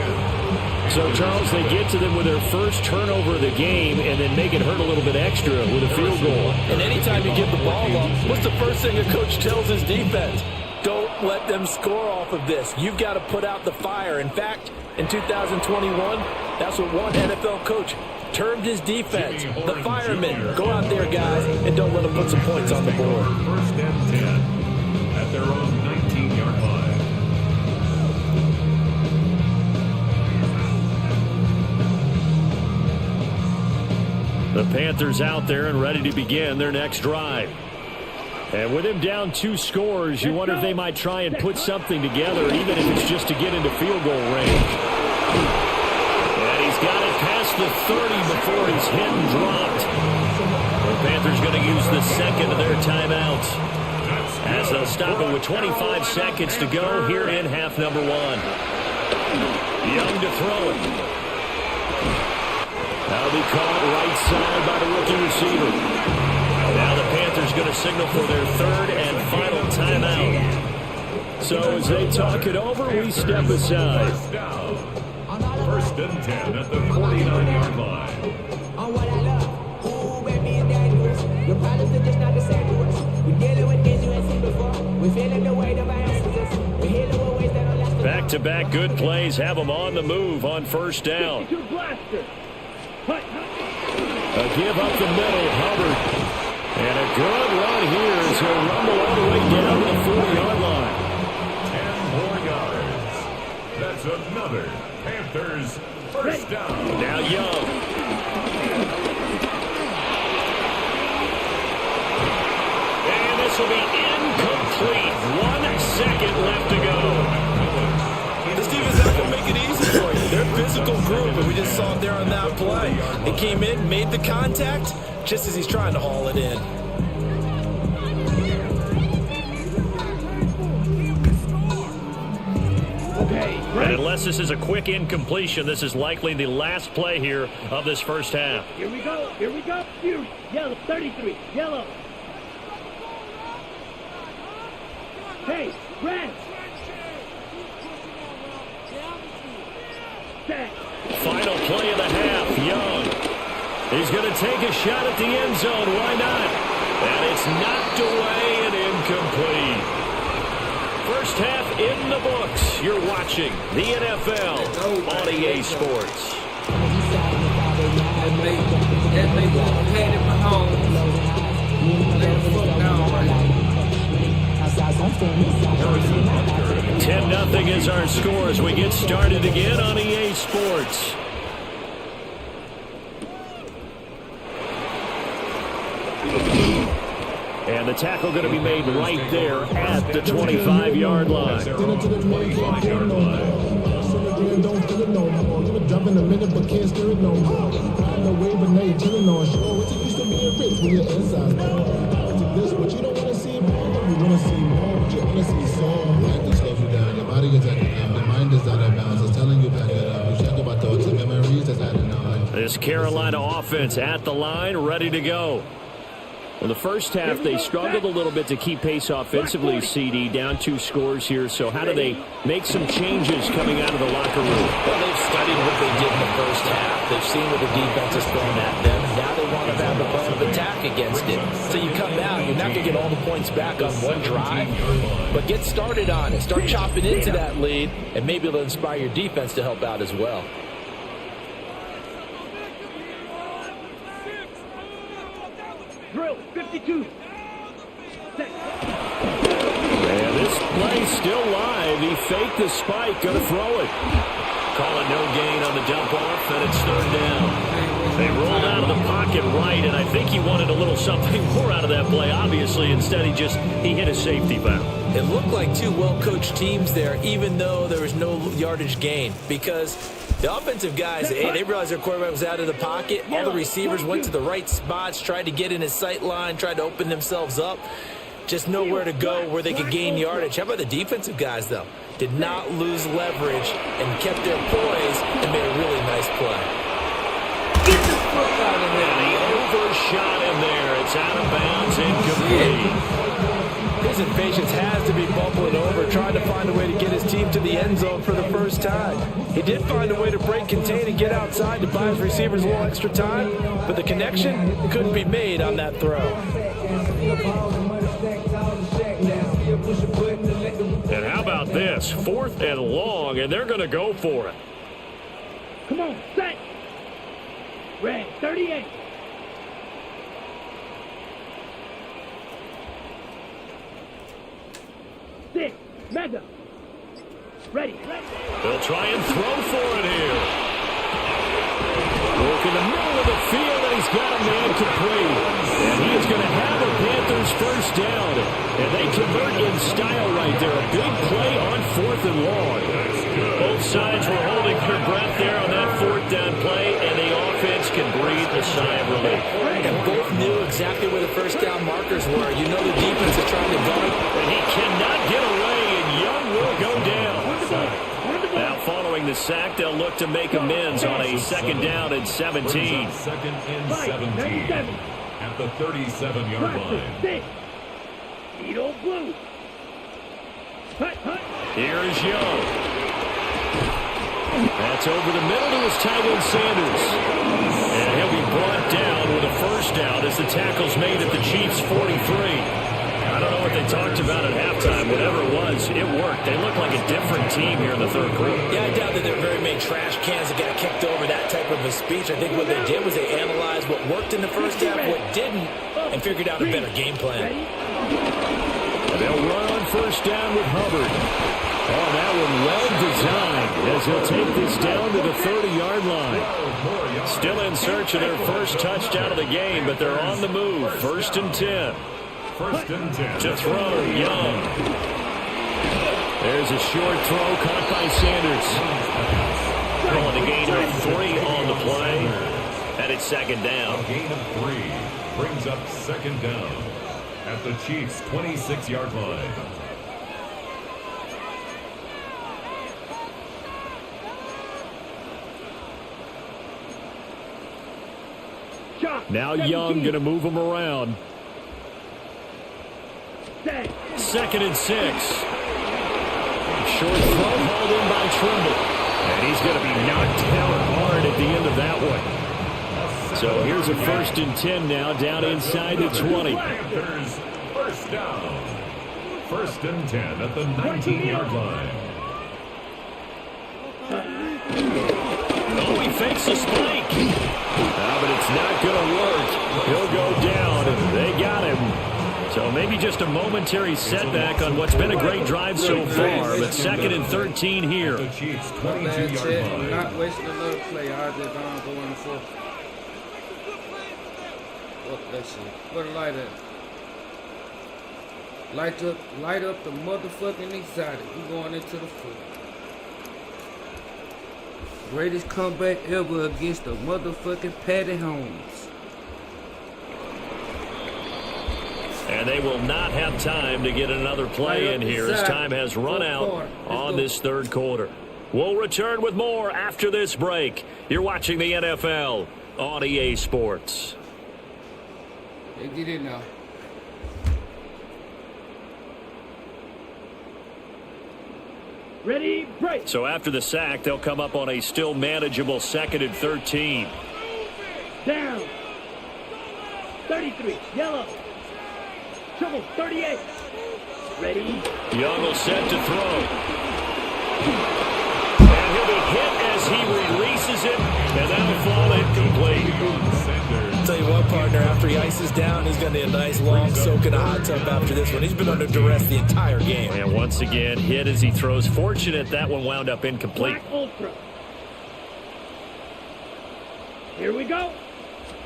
So, Charles, they get to them with their first turnover of the game and then make it hurt a little bit extra with a field goal. And anytime you give the ball up, what's the first thing a coach tells his defense? Don't let them score off of this. You've got to put out the fire. In fact, in 2021, that's what one NFL coach termed his defense. The firemen. Go out there, guys, and don't let them put some points on the board. 1st and 10 at their own 19-yard line. The Panthers out there and ready to begin their next drive. And with him down 2 scores, you wonder if they might try and put something together, even if it's just to get into field goal range. And he's got it past the 30 before he's hit and dropped. The Panthers going to use the 2nd of their timeouts as they'll stop it with 25 seconds to go here in half number 1. Young to throw it. That'll be caught right side by the rookie receiver. Now the Panthers going to signal for their 3rd and final timeout. So as they talk it over, we step aside. 1st and 10 at the 49-yard line. On what I love, ooh, baby, is dangerous. Your problems are just not the same to us. We're dealing with things you ain't seen before. We're feeling the weight of our ancestors. We're healing with ways that don't last. Back-to-back good plays have them on the move on 1st down. A give up the middle, Hubbard. And a good run here as he'll rumble all the way down to the 4-yard line. 10 more yards. That's another Panthers 1st down. Now Young. And this will be incomplete. 1 second left to go. This defense is not going to make it easy for you. They're a physical group, and we just saw it there on that play. It came in, made the contact, just as he's trying to haul it in. And unless this is a quick incompletion, this is likely the last play here of this first half. Here we go. Here we go. Here. Yellow, 33. Yellow. Hey, red. Set. Final play of the half, Young. He's going to take a shot at the end zone. Why not? And it's knocked away and incomplete. First half in the books. You're watching the NFL on EA Sports. That make Patrick Mahomes lay the fuck down right now. 10-0 is our score as we get started again on EA Sports. And the tackle going to be made right there at the 25-yard line. Jump in a minute, but can't steer it no more. Find a way, but now you're chilling on shore. What's it used to being rich when you're inside? This, but you don't want to see more. You want to see more, but you want to see some. That slows you down. Your body gets active now. Your mind is out of bounds. It's telling you back it up. You check about thoughts and memories that's adding on. This Carolina offense at the line, ready to go. In the first half, they struggled a little bit to keep pace offensively, CD, down 2 scores here. So how do they make some changes coming out of the locker room? Well, they've studied what they did in the first half. They've seen what the defense is throwing at them. Now they want to have the plan of attack against it. So you come out, you're not going to get all the points back on one drive, but get started on it. Start chopping into that lead, and maybe it'll inspire your defense to help out as well. Drill, 52. And this play still live. He faked the spike, going to throw it. Call it no gain on the dump off, and it's 3rd down. They rolled out of the pocket right, and I think he wanted a little something more out of that play. Obviously, instead he hit a safety foul. It looked like 2 well-coached teams there, even though there was no yardage gain, because the offensive guys, they realized their quarterback was out of the pocket. All the receivers went to the right spots, tried to get in his sight line, tried to open themselves up. Just nowhere to go where they could gain yardage. How about the defensive guys, though? Did not lose leverage and kept their poise and made a really nice play. Get the foot out of there. He overshot him there. It's out of bounds, incomplete. His impatience has to be bubbling over, trying to find a way to get his team to the end zone for the first time. He did find a way to break, contain, and get outside to buy his receivers a little extra time, but the connection couldn't be made on that throw. And how about this? 4th and long, and they're going to go for it. Come on, set. Red, 38. Six, Mega. Ready. They'll try and throw for it here. Work in the middle of the field, and he's got a man complete. And he is going to have a Panthers first down. And they convert in style right there. A big play on 4th and long. Both sides were holding their breath there on that 4th down play, and the offense can breathe a sigh of relief. And both knew exactly where the first down markers were. You know the defense is trying to guard. And he cannot get away, and Young will go down. Now following the sack, they'll look to make amends on a 2nd down and 17. 2nd and 17 at the 37-yard line. Edo Blue. Here's Young. That's over the middle to his tight end Sanders. And he'll be brought down with a first down as the tackle's made at the Chiefs' 43. I don't know what they talked about at halftime. Whatever it was, it worked. They look like a different team here in the 3rd quarter. Yeah, I doubt that there were very many trash cans that got kicked over, that type of a speech. I think what they did was they analyzed what worked in the first half, what didn't, and figured out a better game plan. And they'll run on first down with Hubbard. Oh, that one well designed as he'll take this down to the 30-yard line. Still in search of their first touchdown of the game, but they're on the move. 1st and 10. 1st and 10. To throw, Young. There's a short throw caught by Sanders. Calling a gain of 3 on the play. And it's 2nd down. A gain of 3 brings up 2nd down at the Chiefs' 26-yard line. Now Young going to move him around. 2nd and 6. Short throw hauled in by Trimble. And he's going to be knocked down hard at the end of that one. So here's a 1st and 10 now, down inside the 20. First down. First and 10 at the 19-yard line. Oh, he fakes a spike. But it's not going to work. He'll go down, and they got him. So maybe just a momentary setback on what's been a great drive so far, but second and 13 here. The Chiefs' Not bad, 22-yard Chet. line. Not wasting another play. I just don't go in the fourth. What that shit? What a light at? Light up the motherfucking excited. We going into the fourth. Greatest comeback ever against the motherfucking Patty Holmes. And they will not have time to get another play in here as time has run out on this third quarter. We'll return with more after this break. You're watching the NFL on EA Sports. Hey, get in now. Ready, break. So after the sack, they'll come up on a still manageable second and 13. Down. 33, yellow. Trouble, 38. Ready. Young will set to throw. And he'll be hit as he releases it, and that'll fall incomplete. Tell you what, partner, after he ices down, he's going to need a nice long soak in a hot tub after this one. He's been under duress the entire game. And once again, hit as he throws. Fortunate that one wound up incomplete. Black Ultra. Here we go.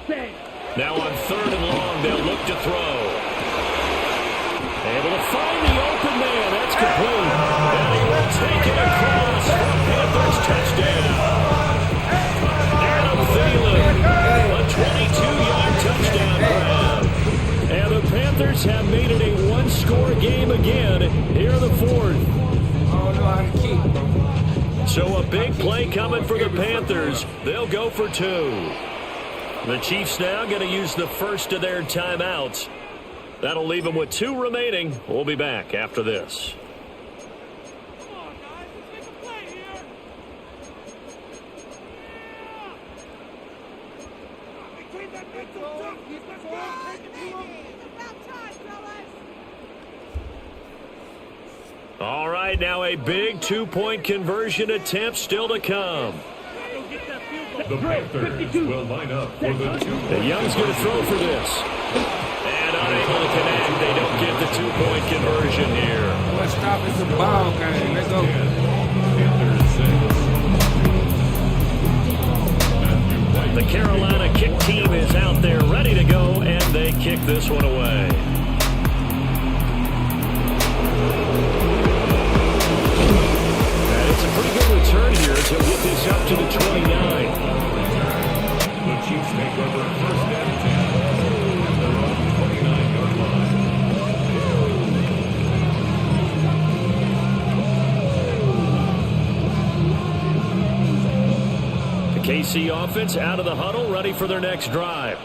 Set. Now on third and long, they'll look to throw. Able to find the open man. That's complete. And he will take it across for a Panthers touchdown. Adam Thielen, a 22-yard touchdown grab. And the Panthers have made it a one-score game again here in the fourth. I don't know how to keep, bro. So a big play coming for the Panthers. They'll go for two. The Chiefs now going to use the first of their timeouts. That'll leave them with two remaining. We'll be back after this. All right, now a big two-point conversion attempt still to come. The Panthers will line up for the two-point. The Young's going to throw for this. And unable to connect. They don't get the two-point conversion here. Let's stop. It's a ball game. Let's go. The Carolina kick team is out there ready to go, and they kick this one away. And it's a pretty good return here as he'll get this up to the 29. The Chiefs make over first and 10 at their own 29-yard line. The KC offense out of the huddle, ready for their next drive.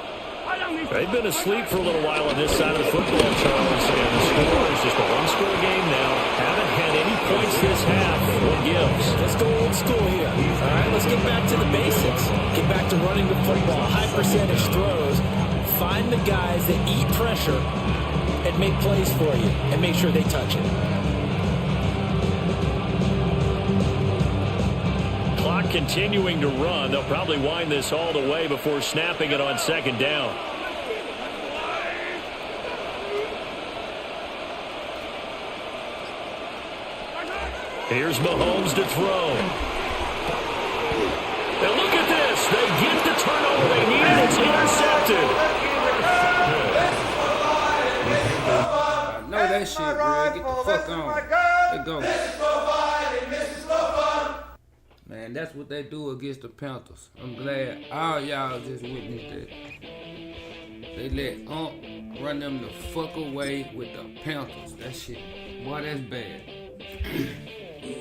They've been asleep for a little while on this side of the football, Charles, and the score is just a one-score game now. Haven't had any points this half. What gives? Let's go old school here. All right, let's get back to the basics. Get back to running the football, high percentage throws. Find the guys that eat pressure and make plays for you and make sure they touch it. Clock continuing to run. They'll probably wind this all the way before snapping it on second down. Here's Mahomes to throw. And look at this. They get the turnover they need, and it's intercepted. I know that shit, bro. Get the fuck on. Let's go. Man, that's what they do against the Panthers. I'm glad all y'all just witnessed that. They let run them the fuck away with the Panthers. That shit, boy, that's bad. There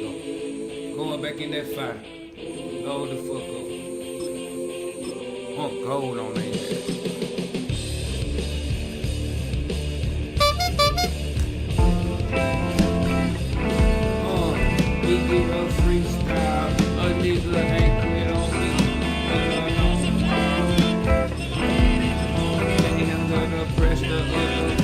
go. Going back in that fire. Go the fuck up. Gold on that. We get a freestyle. A nigga ain't quit on me. And under the pressure of the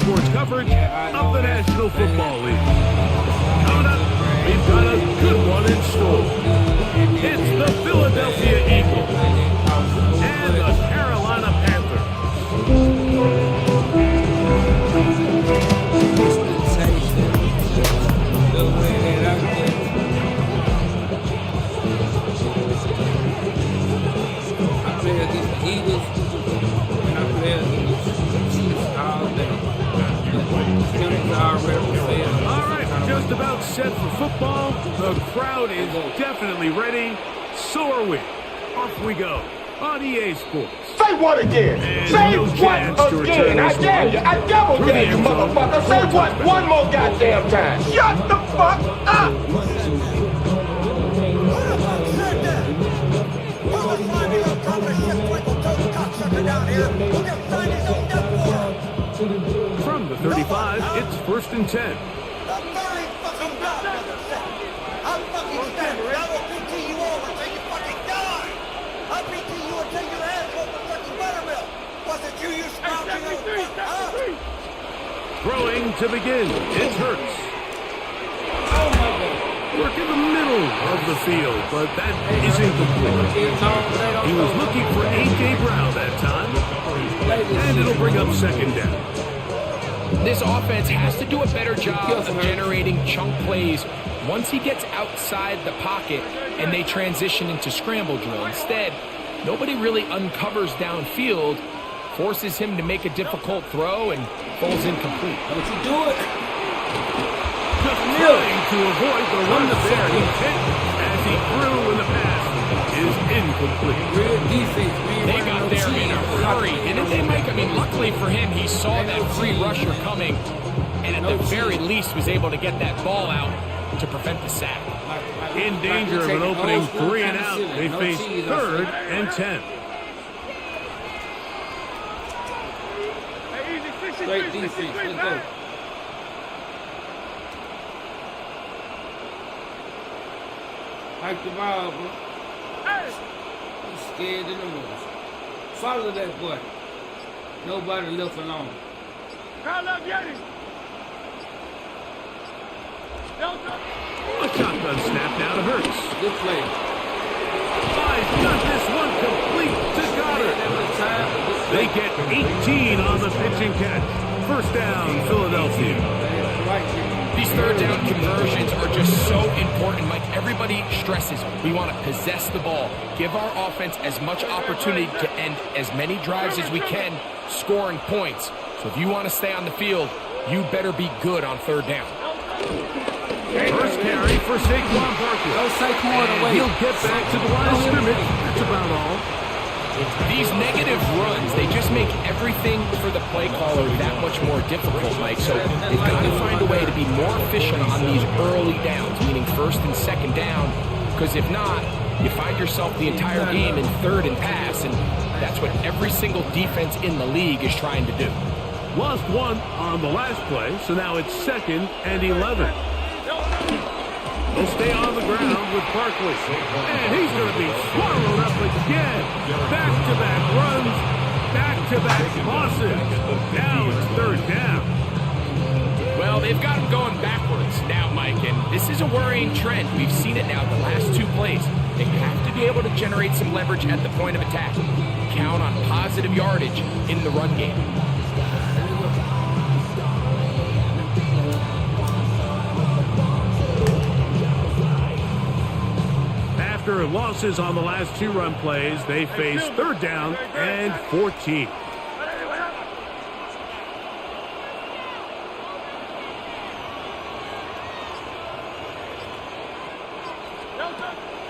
sports coverage of the National Football League. Coming up, we've got a good one in store. It's the Philadelphia Eagles and the Carolina Panthers. All right, just about set for football. The crowd is definitely ready. So are we. Off we go on EA Sports. Say what again? And Say no what again? I dare you. I double dare you, motherfucker. Say what one more goddamn time. Shut the fuck up. From the 35, it's 1st and 10. I'll fucking stand. I will PT you over till you fucking die. I'll PT you until your ass goes to fucking buttermilk. Was it you slouching over? Throwing to begin. It's Hurts. Work in the middle of the field, but that isn't complete. He was looking for A.J. Brown that time. And it'll bring up 2nd down. This offense has to do a better job of generating chunk plays once he gets outside the pocket and they transition into scramble drill. Instead, nobody really uncovers downfield, forces him to make a difficult throw, and falls incomplete. Don't you do it. Just trying to avoid the run there. He hit as he threw when the pass is incomplete. Real defense, man. They got there in a hurry, didn't they, Mike? I mean, luckily for him, he saw that free rusher coming and at the very least was able to get that ball out to prevent the sack. In danger of an opening 3 and out, they face 3rd and 10. Great defense. Let's go. Like the ball, bro. He's scared in the moves. Follow that boy. Nobody left alone. A shotgun snap now to Hurts. Good play. He's got this one complete to Goddard. They get 18 on the pitching catch. 1st down, Philadelphia. These 3rd down conversions are just so important, Mike. Everybody stresses we want to possess the ball, give our offense as much opportunity to end as many drives as we can, scoring points. So if you want to stay on the field, you better be good on 3rd down. First carry for Saquon Barkley. Go Saquon away. He'll get back to the line of scrimmage. That's about all. These negative runs, they just make everything for the play caller that much more difficult, Mike. So they've got to find a way to be more efficient on these early downs, meaning 1st and 2nd down. Because if not, you find yourself the entire game in 3rd and pass, and that's what every single defense in the league is trying to do. Lost 1 on the last play, so now it's 2nd and 11. He'll stay on the ground with Barkley. And he's going to be swallowed up again. Back-to-back runs, back-to-back losses. Now it's 3rd down. Well, they've got him going backwards now, Mike, and this is a worrying trend. We've seen it now the last 2 plays. They have to be able to generate some leverage at the point of attack. Count on positive yardage in the run game. After losses on the last 2 run plays, they face 3rd down and 14.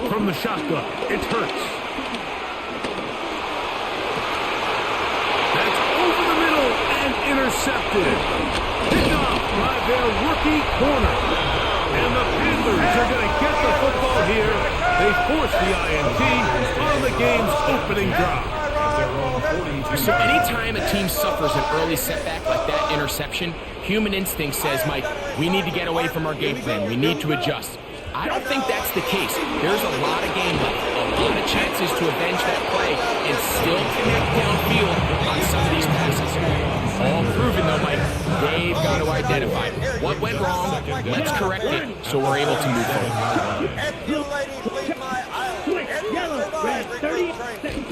From the shotgun, it's Hurts. That's over the middle and intercepted. Picked off by their rookie corner. And the Panthers are going to get the football here. They force the INT on the game's opening drive. So anytime a team suffers an early setback like that interception, human instinct says, Mike, we need to get away from our game plan. We need to adjust. I don't think that's the case. There's a lot of game left, a lot of chances to avenge that play and still connect downfield on some of these passes. All proven though, Mike. They've got to identify what went wrong. Let's correct it so we're able to move forward. If you ladies leave my aisle, Yellow, red, 30 seconds.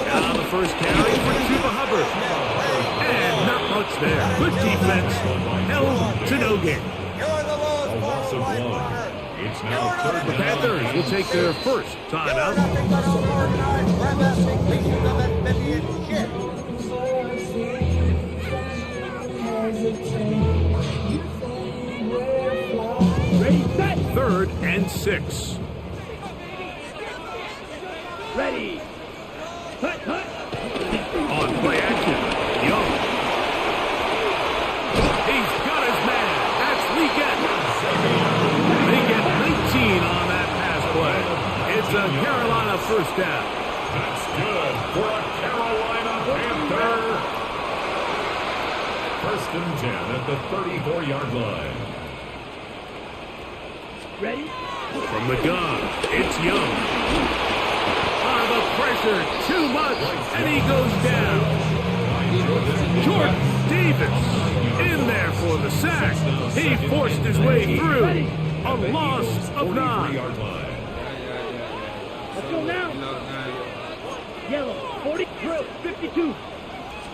Now the first carry for Chuba Hubbard. And not much there. Good defense. Held to no gain. You're the lowest A loss of forward right one. corner. It's now third The down. Panthers will take their first timeout. Nothing but unorganized, rebellic pieces of amphibian shit. Ready, set. 3rd and 6. Ready. Hut, hut. On play action, Young. He's got his man. That's weekend. They get 19 on that pass play. It's a Carolina first down. That's good for a Carolina Panther. 1st and 10 at the 34-yard line. Ready. From the gun, it's Young. The pressure, too much, and he goes down. Jordan Davis in there for the sack. He forced his way through. A loss of 9. Let's go now. Yellow, 40, drill, 52.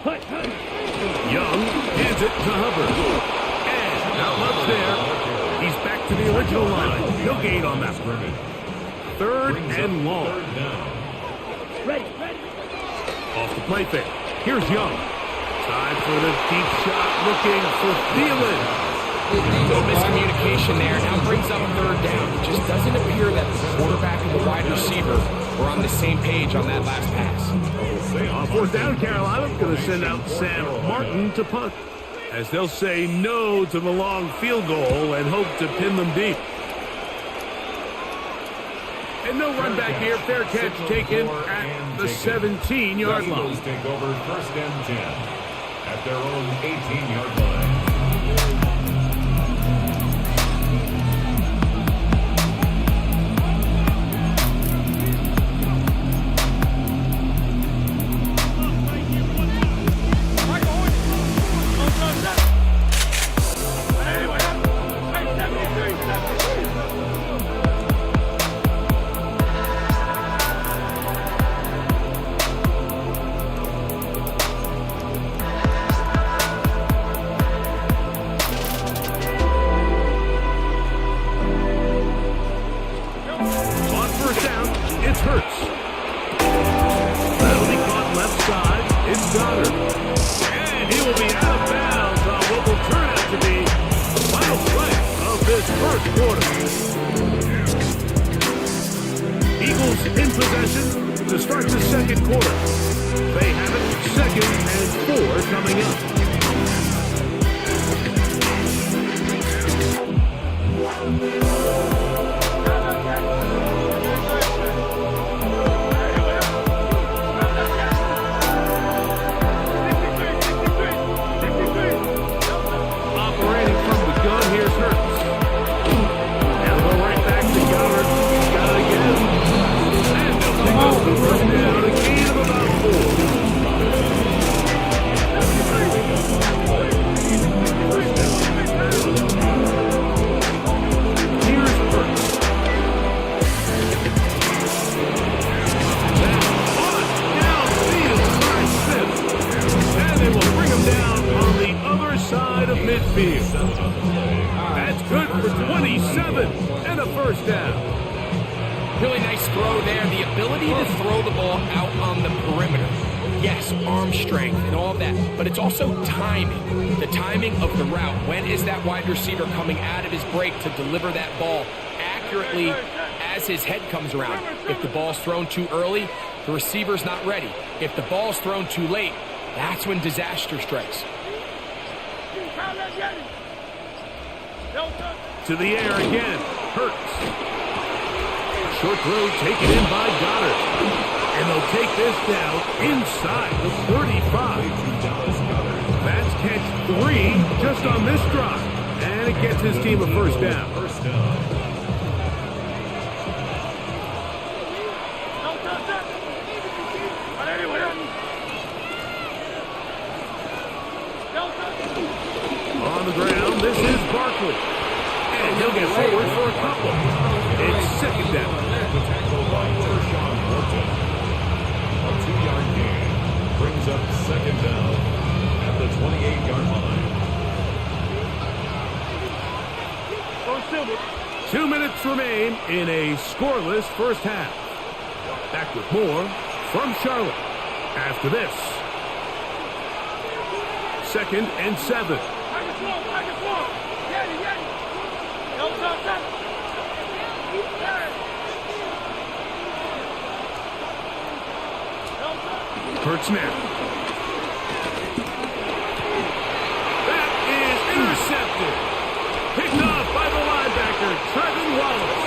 Hut, hut. Young hands it to Hubbard. And not much there. He's back to the original line. No gain on that one. 3rd and long. Ready, ready. Off the play fake. Here's Young. Time for the deep shot, looking for Thielen. No miscommunication there. Now brings up 3rd down. It just doesn't appear that the quarterback and the wide receiver were on the same page on that last pass. On 4th down, Carolina going to send out Sam Martin to punt, as they'll say no to the long field goal and hope to pin them deep. And no run back here. Fair catch taken at the 17-yard line. Eagles take over 1st and 10 at their own 18-yard line. Receiver coming out of his break to deliver that ball accurately as his head comes around. If the ball's thrown too early, the receiver's not ready. If the ball's thrown too late, that's when disaster strikes. To the air again. Hurts. Short throw taken in by Goddard. And they'll take this down inside the 35. That's catch 3 just on this drive. And it gets his team a first down. Delta. 2 minutes remain in a scoreless first half. Back with more from Charlotte after this. 2nd and 7. Hurts now. That is intercepted. Picked off by the linebacker, Trevin Wallace.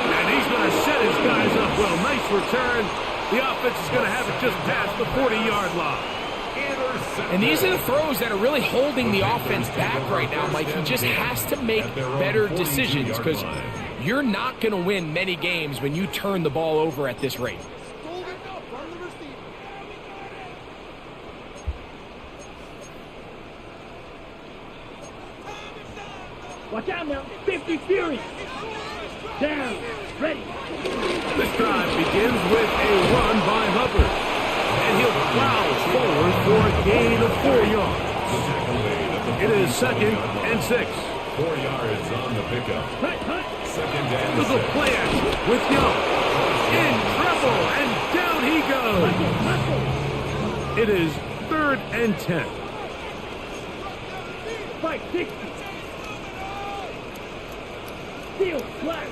And he's going to set his guys up well. Nice return. The offense is going to have it just past the 40-yard line. And these are the throws that are really holding the offense back right now, Mike. He just has to make better decisions because you're not going to win many games when you turn the ball over at this rate. Watch out now. 50 Fury. Down. Ready. This drive begins with a run by Hubbard. And he'll plow forward for a gain of 4 yards. It is 2nd and 6. 4 yards on the pickup. 2nd and 6. Little play action with Young. In trouble, and down he goes. It is 3rd and 10. 560. Steel flash.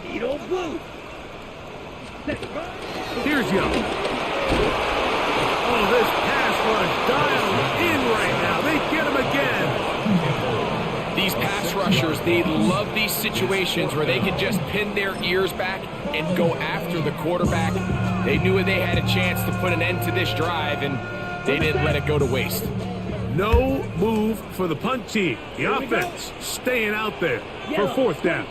Needle blue. Here's Young. Oh, this pass rush dialed in right now. They get him again. These pass rushers, they love these situations where they can just pin their ears back and go after the quarterback. They knew they had a chance to put an end to this drive, and they didn't let it go to waste. No move for the punt team. The offense staying out there for 4th down.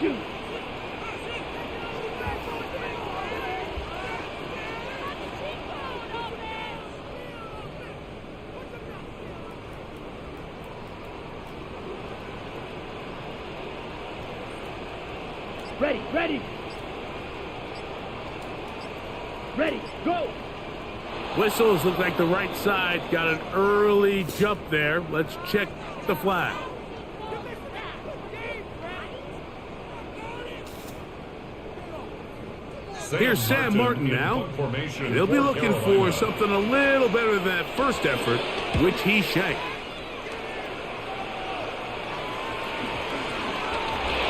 Ready, ready. Ready, go. Whistles look like the right side got an early jump there. Let's check the flag. Here's Sam Martin now. He'll be looking for something a little better than that first effort, which he shanked.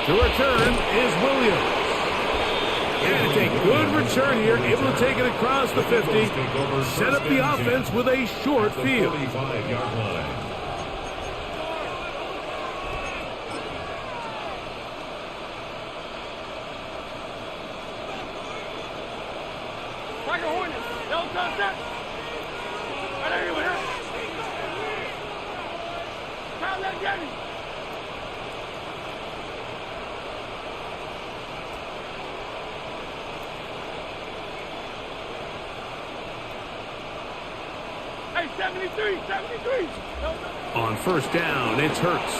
The return is Williams. And it's a good return here, able to take it across the 50, set up the offense with a short field. 45-yard line. Tiger Hornet, don't touch that. Right there, you here. Pound that Jenny. Hey, 73. On 1st down, it's Hurts.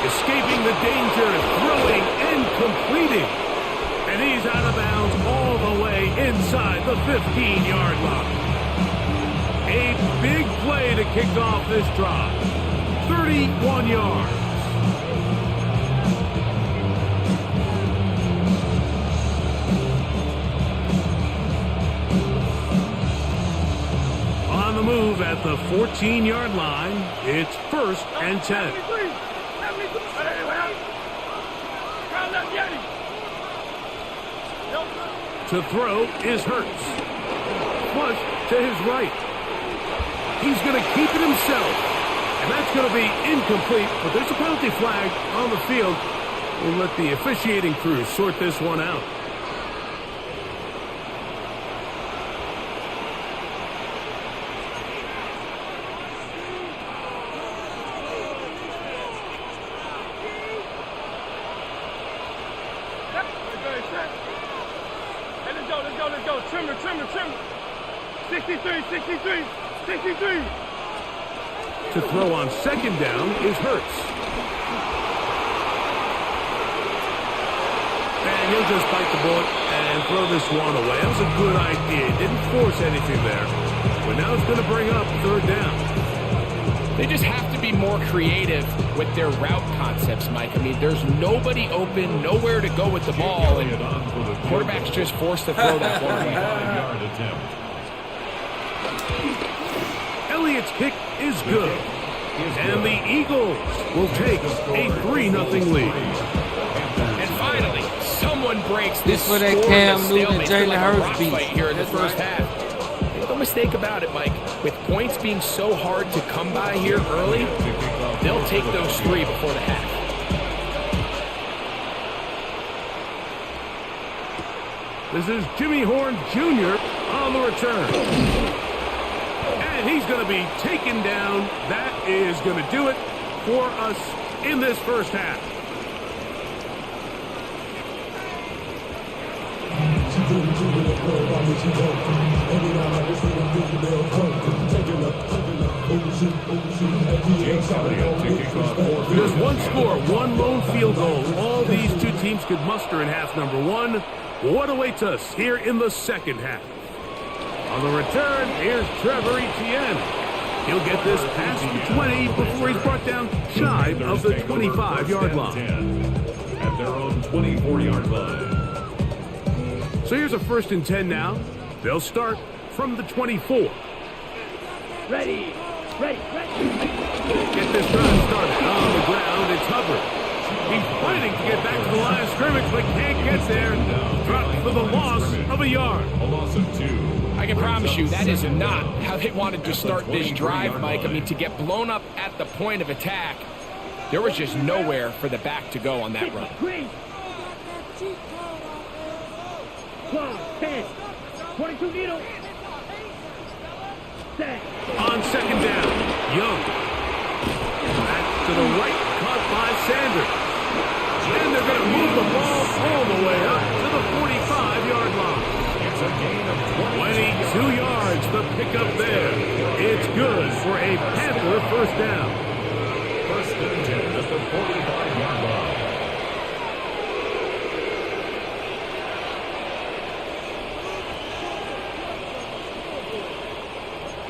Escaping the danger, throwing and completing. And he's out of bounds all the way inside the 15-yard line. A big play to kick off this drive. 31 yards. On the move at the 14-yard line, it's 1st and 10. To throw is Hurts. Flush to his right. He's going to keep it himself. And that's going to be incomplete, but there's a penalty flag on the field. We'll let the officiating crew sort this one out. Let's go. Trimmer. 63. To throw on 2nd down is Hurts. And he'll just bite the bullet and throw this one away. That was a good idea. Didn't force anything there. But now it's going to bring up third down. They just have to be more creative with their route concepts, Mike. I mean, there's nobody open, nowhere to go with the ball, and quarterback's just forced to throw that ball away. Elliott's kick is good. And the Eagles will take a 3-0 lead. And finally, someone breaks this for that score Cam to Newton, stalemate. It's been Jalen like a Hurts rock beat. fight here in the first half. Make no mistake about it, Mike. With points being so hard to come by here early, they'll take those 3 before the half. This is Jimmy Horn Jr. on the return. And he's going to be taken down. That is going to do it for us in this first half. There's one score, one lone field goal. All these two teams could muster in half number 1. What awaits us here in the second half? On the return, here's Trevor Etienne. He'll get this past the 20 before he's brought down shy of the 25-yard line. At their own 24-yard line. So here's a 1st and 10 now. They'll start from the 24. Ready. Get this drive started. On the ground, it's Hubbard. He's fighting to get back to the line of scrimmage, but can't get there. Dropped for the loss of a yard. A loss of 2. I can promise you that is not how they wanted to start this drive, Mike. I mean, to get blown up at the point of attack, there was just nowhere for the back to go on that run. 12, 10, 22 needle. Set. On second down, Young. Back to the right, caught by Sanders. And they're going to move the ball all the way up to the 45-yard line. It's a gain of 22 yards, the pickup there. It's good for a Panther first down. 1st and 10 at the 45-yard line.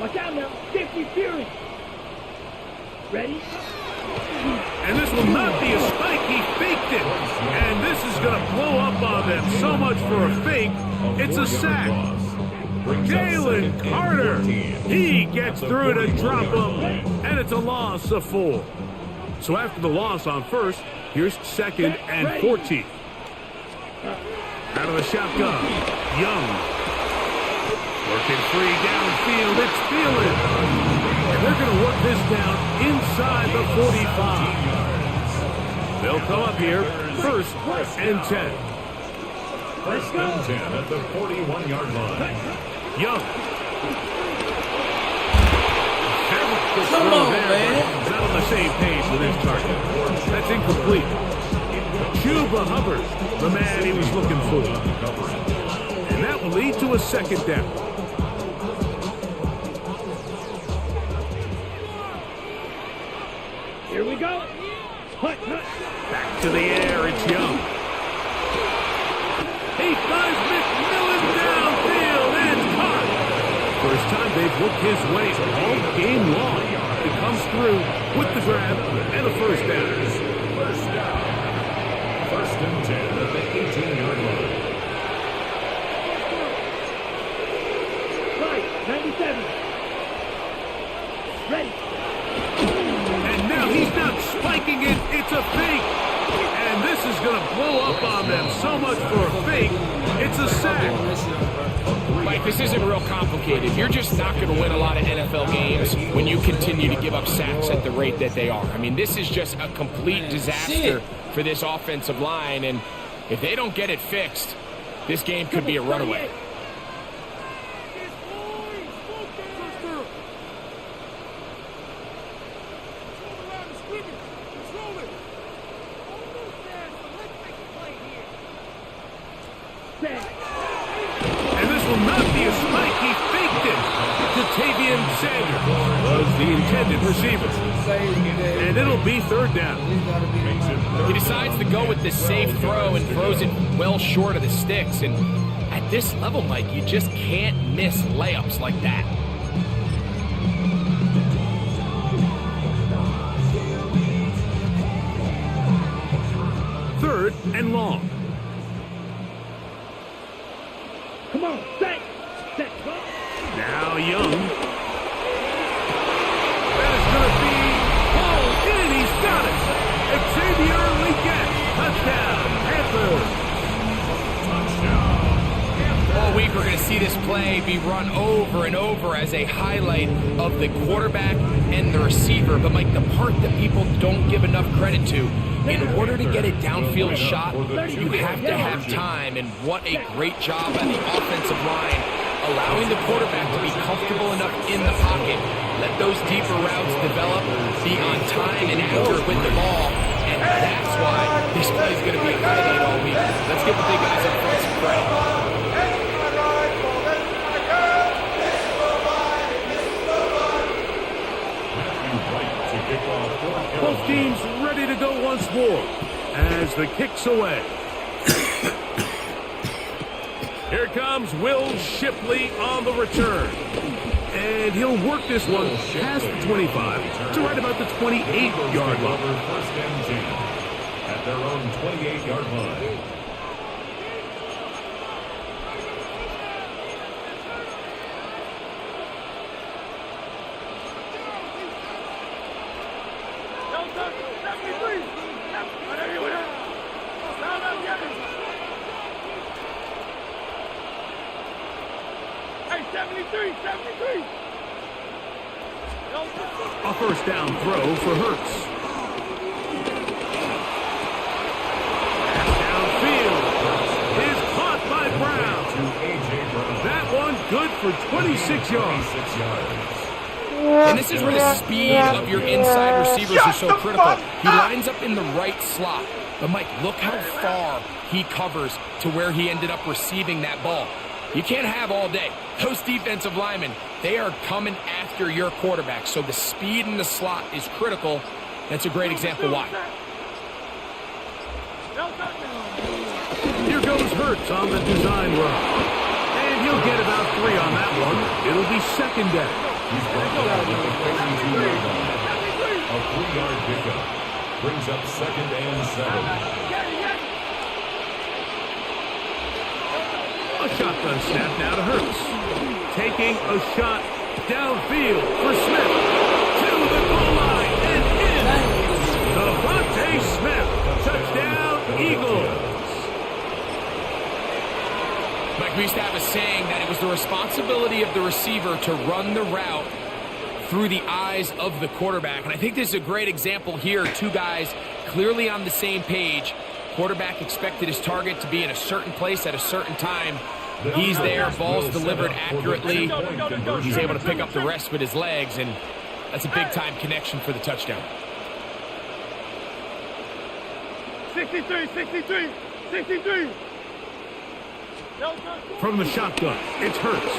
Watch out now. Safety Fury. Ready? And this will not be a spike. He faked it. And this is going to blow up on them. So much for a fake. It's a sack. Jalen Carter. He gets through to drop him. And it's a loss of 4. So after the loss on first, here's 2nd and 14. Out of the shotgun. Young. Working free downfield. It's Thielen. And they're going to work this down inside the 45. They'll come up here 1st and 10. 1st and 10 at the 41-yard line. Young. Come on, man. Not on the same page with his target. That's incomplete. Chuba Hubbard, the man he was looking for. And that will lead to a 2nd down. Here we go. Back to the air, it's Young. He finds McMillan downfield and caught. First time they've looked his way all game long. He comes through with the grab and a first down. 1st and 10 at the 18-yard line. 97. Ready. And now he's not spiking it. It's a fake. And this is going to blow up on them. So much for a fake. It's a sack. Mike, this isn't real complicated. You're just not going to win a lot of NFL games when you continue to give up sacks at the rate that they are. I mean, this is just a complete disaster for this offensive line. And if they don't get it fixed, this game could be a runaway. And this will not be a spike. He faked it. Jatavian Sanders was the intended receiver. And it'll be 3rd down. He decides to go with the safe throw and throws it well short of the sticks. And at this level, Mike, you just can't miss layups like that. Touchdown, Panthers. All week we're going to see this play be run over and over as a highlight of the quarterback and the receiver. But, Mike, the part that people don't give enough credit to, in order to get a downfield shot, you have to have time. And what a great job by the offensive line, allowing the quarterback to be comfortable enough in the pocket, let those deeper routes develop, be on time and accurate with the ball. And that's why this play is going to be a highlight all week. Let's give the big guys up front some credit. Both teams ready to go once more as the kick's away. Here comes Will Shipley on the return. And he'll work this one past the 25 to right about the 28-yard line. First and 10 at their own 28-yard line. A first down throw for Hurts. Pass downfield is caught by Brown. That one good for 26 yards. And this is where the speed of your inside receivers are so critical. He lines up in the right slot. But, Mike, look how far he covers to where he ended up receiving that ball. You can't have all day. Those defensive linemen, they are coming after your quarterback. So the speed in the slot is critical. That's a great example why. Here goes Hurts on the design run. And he'll get about 3 on that one. It'll be second down. He's brought down with the 32-yard line. A 3-yard pickup brings up second and 7. A shotgun snap now to Hurts. Taking a shot downfield for Smith. To the goal line and in. Devontae Smith. Touchdown, Eagles. Mike, we used to have a saying that it was the responsibility of the receiver to run the route through the eyes of the quarterback. And I think this is a great example here. Two guys clearly on the same page. Quarterback expected his target to be in a certain place at a certain time. He's there, ball's delivered accurately. He's able to pick up the rest with his legs, and that's a big-time connection for the touchdown. 63, 63, 63. From the shotgun, it's Hurts.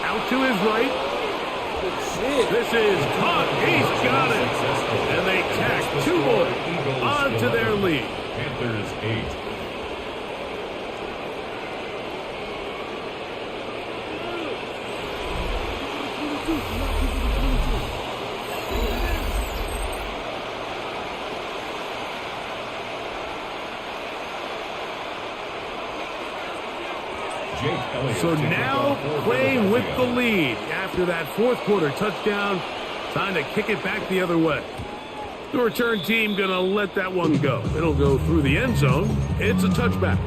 Out to his right. This is caught. He's got it. And they tack 2 more onto their lead. Panthers 8. So now playing with the lead after that fourth quarter touchdown, time to kick it back the other way. The return team gonna let that one go. It'll go through the end zone. It's a touchback.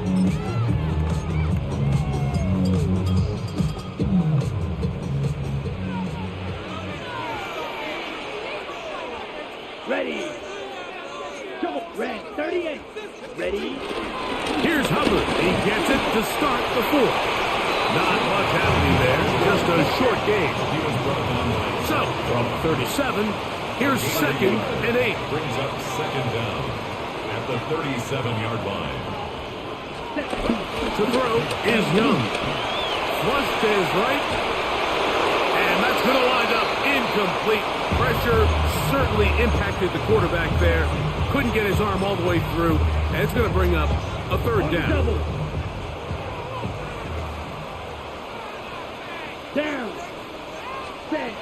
Ready. Come on, red 38. Ready. Here's Hubbard. He gets it to start the fourth. Not much happening there. Just a short game. So, from 37, here's second and 8. Brings up second down at the 37-yard line. To throw is Young. Flush to his right. And that's going to wind up incomplete. Pressure certainly impacted the quarterback there. Couldn't get his arm all the way through. And it's going to bring up a third down. Down. Set.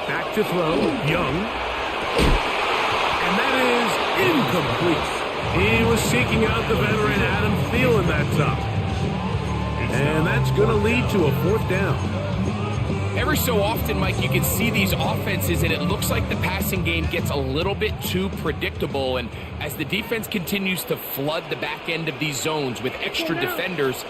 Back to throw, Young. And that is incomplete. He was seeking out the veteran Adam Thielen that time. And that's going to lead to a fourth down. Every so often, Mike, you can see these offenses, and it looks like the passing game gets a little bit too predictable. And as the defense continues to flood the back end of these zones with extra defenders,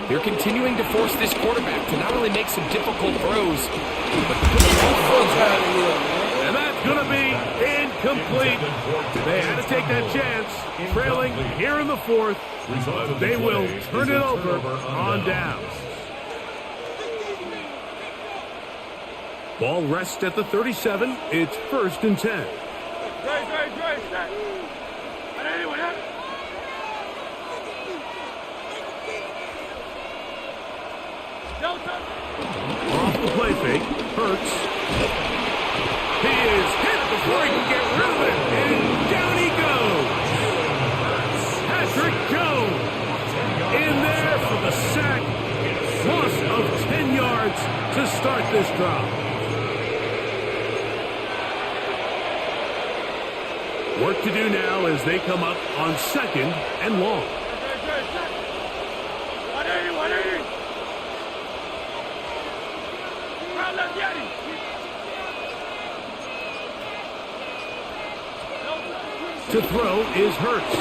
they're continuing to force this quarterback to not only make some difficult throws, but to put the ball in the And that's going to be incomplete. They had to take that chance, trailing here in the fourth. But they will turn it over on downs. Ball rests at the 37. It's 1st and 10. Off the play fake, Hurts. He is hit before he can get rid of it, and down he goes. Patrick Jones in there for the sack. Loss of 10 yards to start this drive. Work to do now as they come up on 2nd and long. To throw is Hurts.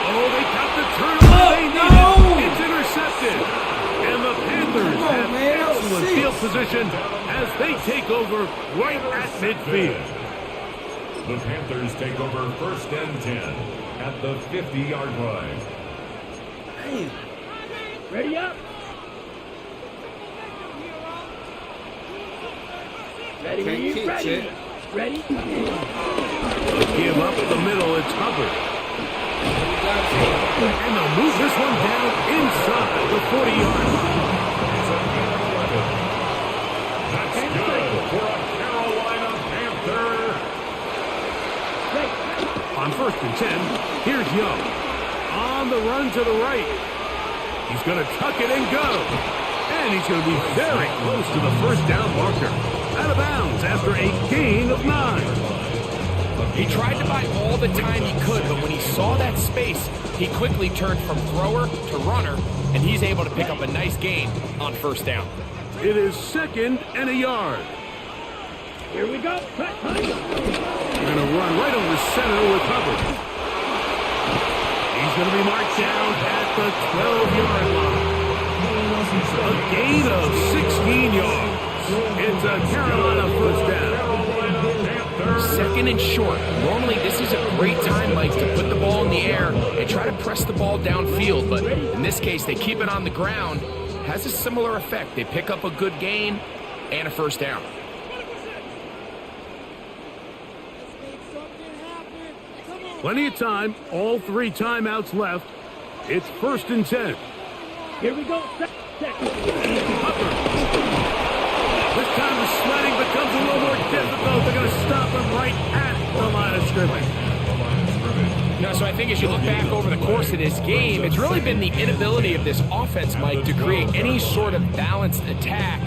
Oh, they got the turnover they needed. It's intercepted. And the Panthers have excellent field position as they take over right at midfield. The Panthers take over 1st and 10 at the 50-yard line. Hey, ready up. Ready. Ready. Give up the middle, it's Hubbard. And they'll move this one down inside the 40-yard line. That's good for a Carolina Panther. On 1st and 10, here's Young. On the run to the right. He's going to tuck it and go. And he's going to be very close to the 1st down marker. Out of bounds after a gain of 9. He tried to buy all the time he could, but when he saw that space, he quickly turned from thrower to runner, and he's able to pick up a nice gain on 1st down. It is 2nd and a yard. Here we go. They're going to run right over center with Hubbard. He's going to be marked down at the 12-yard line. A gain of 16 yards. It's a Carolina 1st down. 2nd and short. Normally, this is a great time, Mike, to put the ball in the air and try to press the ball downfield. But in this case, they keep it on the ground. Has a similar effect. They pick up a good gain and a 1st down. Plenty of time. All 3 timeouts left. It's 1st and 10. Here we go. Hubbard. This time the sledding becomes a little more difficult. They're going to stop him right at the line of scrimmage. No, so I think as you look back over the course of this game, it's really been the inability of this offense, Mike, to create any sort of balanced attack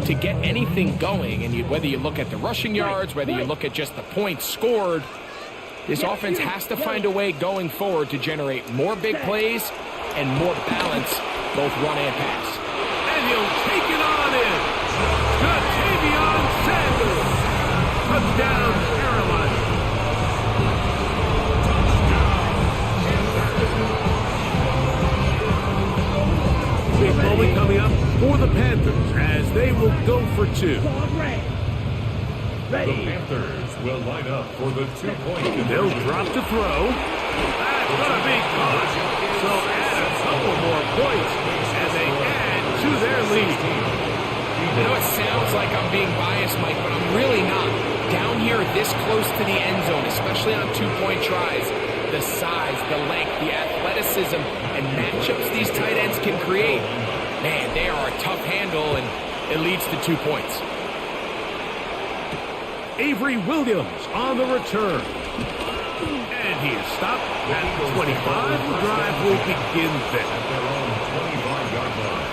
to get anything going. And whether you look at the rushing yards, whether you look at just the points scored, this offense has to find a way going forward to generate more big plays and more balance, both run and pass. And he'll take it on in. Tavion Sanders. Touchdown, Carolina. Big moment coming up for the Panthers as they will go for 2. The Panthers will line up for the 2-point conversion. They'll drop to throw. That's going to be caught. So add a couple more points as they add to their lead. I know it sounds like I'm being biased, Mike, but I'm really not. Down here this close to the end zone, especially on 2-point tries, the size, the length, the athleticism, and matchups these tight ends can create, man, they are a tough handle, and it leads to 2 points. Avery Williams on the return. And he is stopped at the 25. The drive will begin there. At their own 25-yard line.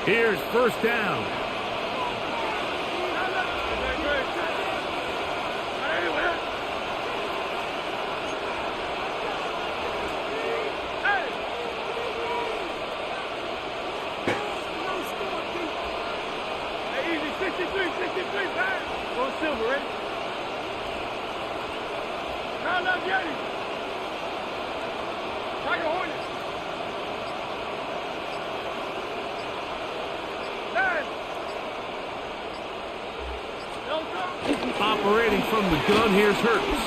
Here's 1st down. Operating from the gun, here's Hurts.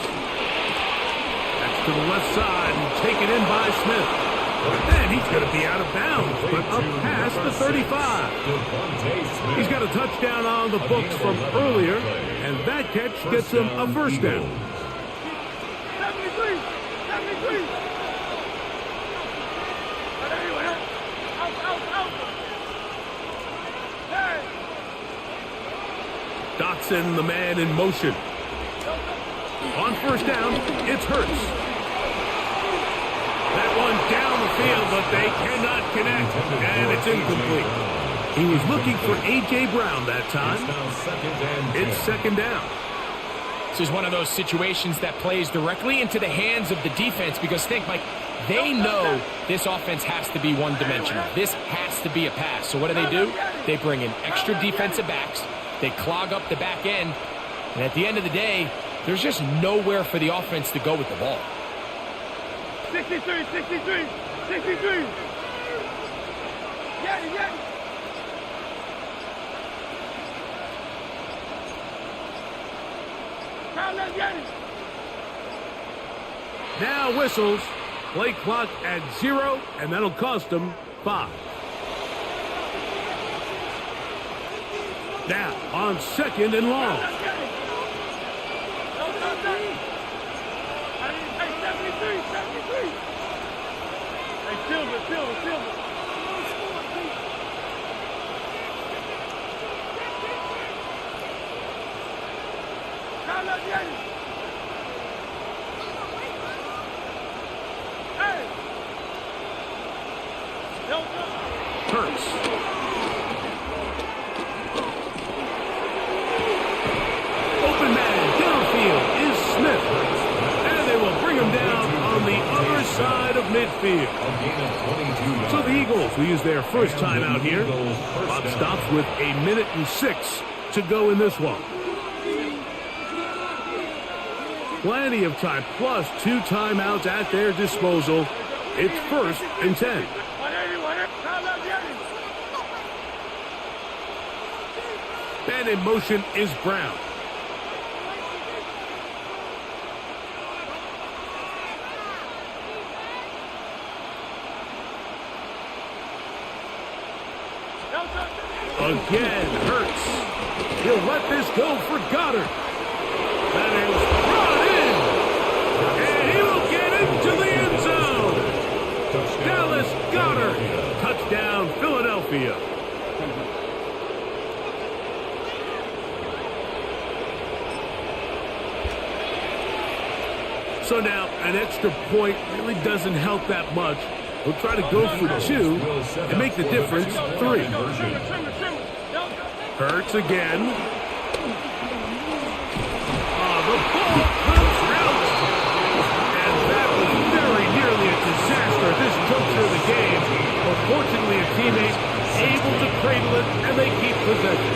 That's to the left side and taken in by Smith. And he's going to be out of bounds, but up past the 35. He's got a touchdown on the books from earlier, and that catch gets him a first down. 73! 73! Dotson, the man in motion. On first down, it's Hurts. That one down the field, but they cannot connect, and it's incomplete. He was looking for A.J. Brown that time. It's second down. This is one of those situations that plays directly into the hands of the defense because think, Mike, they know this offense has to be one-dimensional. This has to be a pass. So what do? They bring in extra defensive backs. They clog up the back end. And at the end of the day, there's just nowhere for the offense to go with the ball. 63, 63, 63. Yeah. Now whistles. Play clock at 0, and that'll cost them 5. Now on second and long. 73. Hey, Silver. Hurts. Open man downfield is Smith. And they will bring him down on the other side of midfield. So the Eagles will use their first timeout here. Clock stops with 1:06 to go in this one. Plenty of time, plus 2 timeouts at their disposal. It's 1st and 10. And in motion is Brown. Again, Hurts. He'll let this go for Goddard. That is brought in. And he will get into the end zone. Dallas Goddard. Touchdown, Philadelphia. So now, an extra point really doesn't help that much. We'll try to go for 2 and make the difference 3. Hurts again. The ball comes out. And that was very nearly a disaster at this juncture of the game. But fortunately, a teammate able to cradle it, and they keep possession.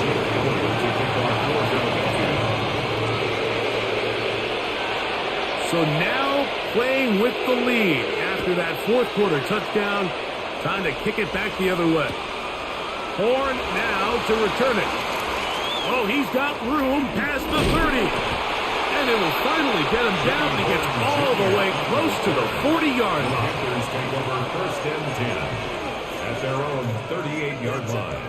So now playing with the lead after that fourth quarter touchdown. Time to kick it back the other way. Horn now to return it. Oh, he's got room past the 30. And it will finally get him down. He gets all the way close to the 40-yard line. Packers take over 1st and 10 at their own 38-yard line.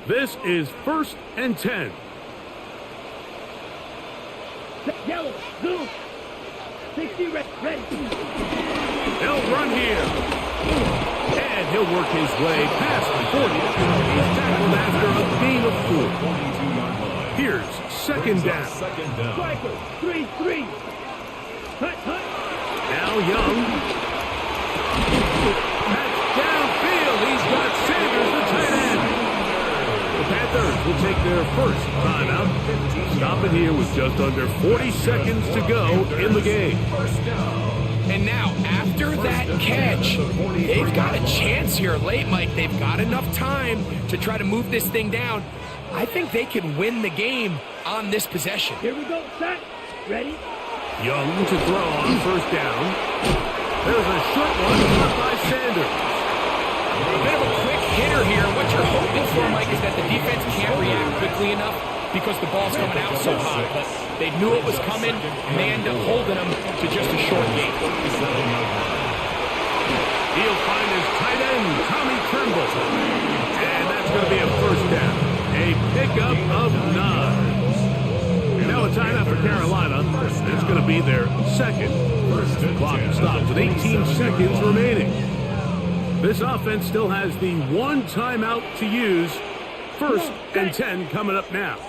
This is 1st and 10. Yellow, blue, 60, ready. They'll run here. And he'll work his way past the 40. He's tackled after a gain of 4. Here's second down. Striker, 3-3. Hut. Now Young. That's downfield. He's got Sanders, the tight end. The Panthers will take their first timeout. Stop it here with just under 40 seconds to go in the game. And now, after that catch, they've got a chance here late, Mike. They've got enough time to try to move this thing down. I think they can win the game on this possession. Here we go, set, ready. Young to throw on first down. There's a short one caught by Sanders. A bit of a quick hitter here. What you're hoping for, Mike, is that the defense can't react quickly enough because the ball's coming out so high. But they knew it was coming, and they end up holding them to just a short gain. He'll find his tight end, Tommy Trimble. And that's going to be a first down. A pickup of 9. Now a timeout for Carolina. It's going to be their second. The clock stops with 18 seconds remaining. This offense still has the one timeout to use. First and 10 coming up now.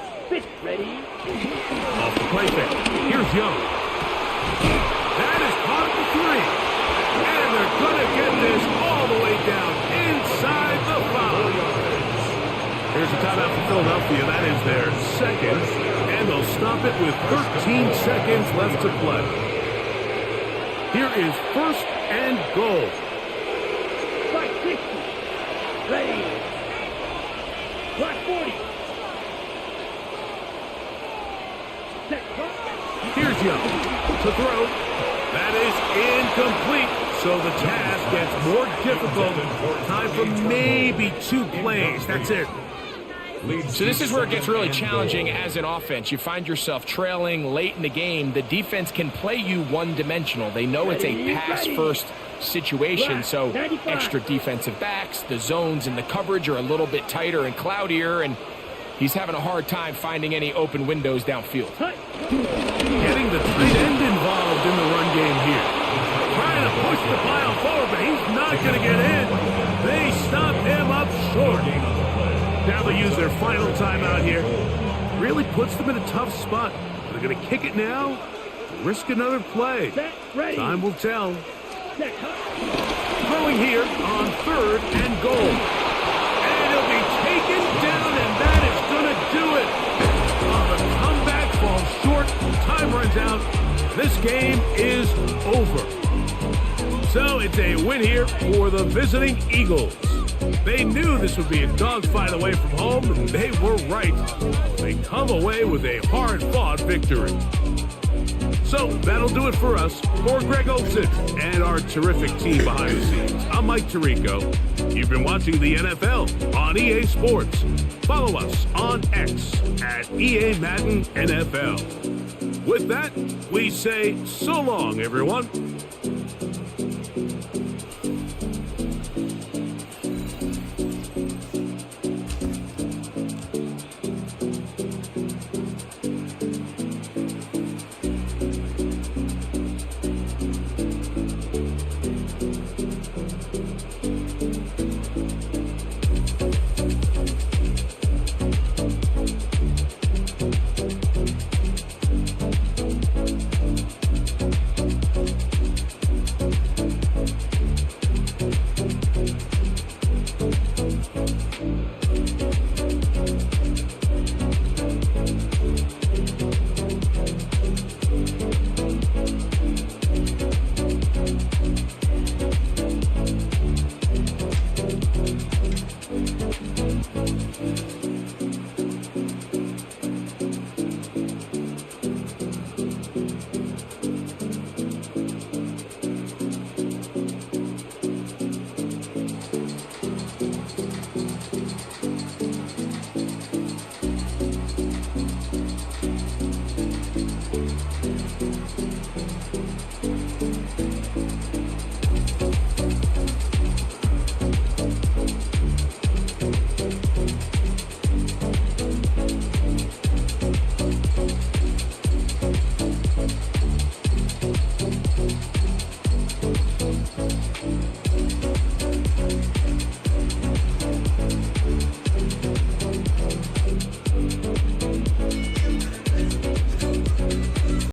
Ready. Off the play fake. Here's Young. That is caught at the 3. And they're going to get this all the way down inside the 5. Here's a timeout for Philadelphia. That is their second. And they'll stop it with 13 seconds left to play. Here is first and goal. 560. Ready. Clock 40. Here's Young to throw. That is incomplete. So the task gets more difficult. Time for maybe 2 plays. That's it. So this is where it gets really challenging as an offense. You find yourself trailing late in the game. The defense can play you one-dimensional. They know it's a pass-first situation, so extra defensive backs, the zones and the coverage are a little bit tighter and cloudier, and he's having a hard time finding any open windows downfield. Getting the tight end involved in the run game here. Trying to push the pile forward, but he's not going to get in. They stop him up short. Now they use their final timeout here. Really puts them in a tough spot. They're going to kick it now, risk another play. Time will tell. Throwing here on third and goal. And he'll be taken down, and that is going to do it. The comeback falls short. Time runs out. This game is over. So it's a win here for the visiting Eagles. They knew this would be a dogfight away from home, and they were right. They come away with a hard-fought victory. So that'll do it for us. For Greg Olsen and our terrific team behind the scenes, I'm Mike Tirico. You've been watching the NFL on EA Sports. Follow us on X at EA Madden NFL. With that, we say so long, everyone.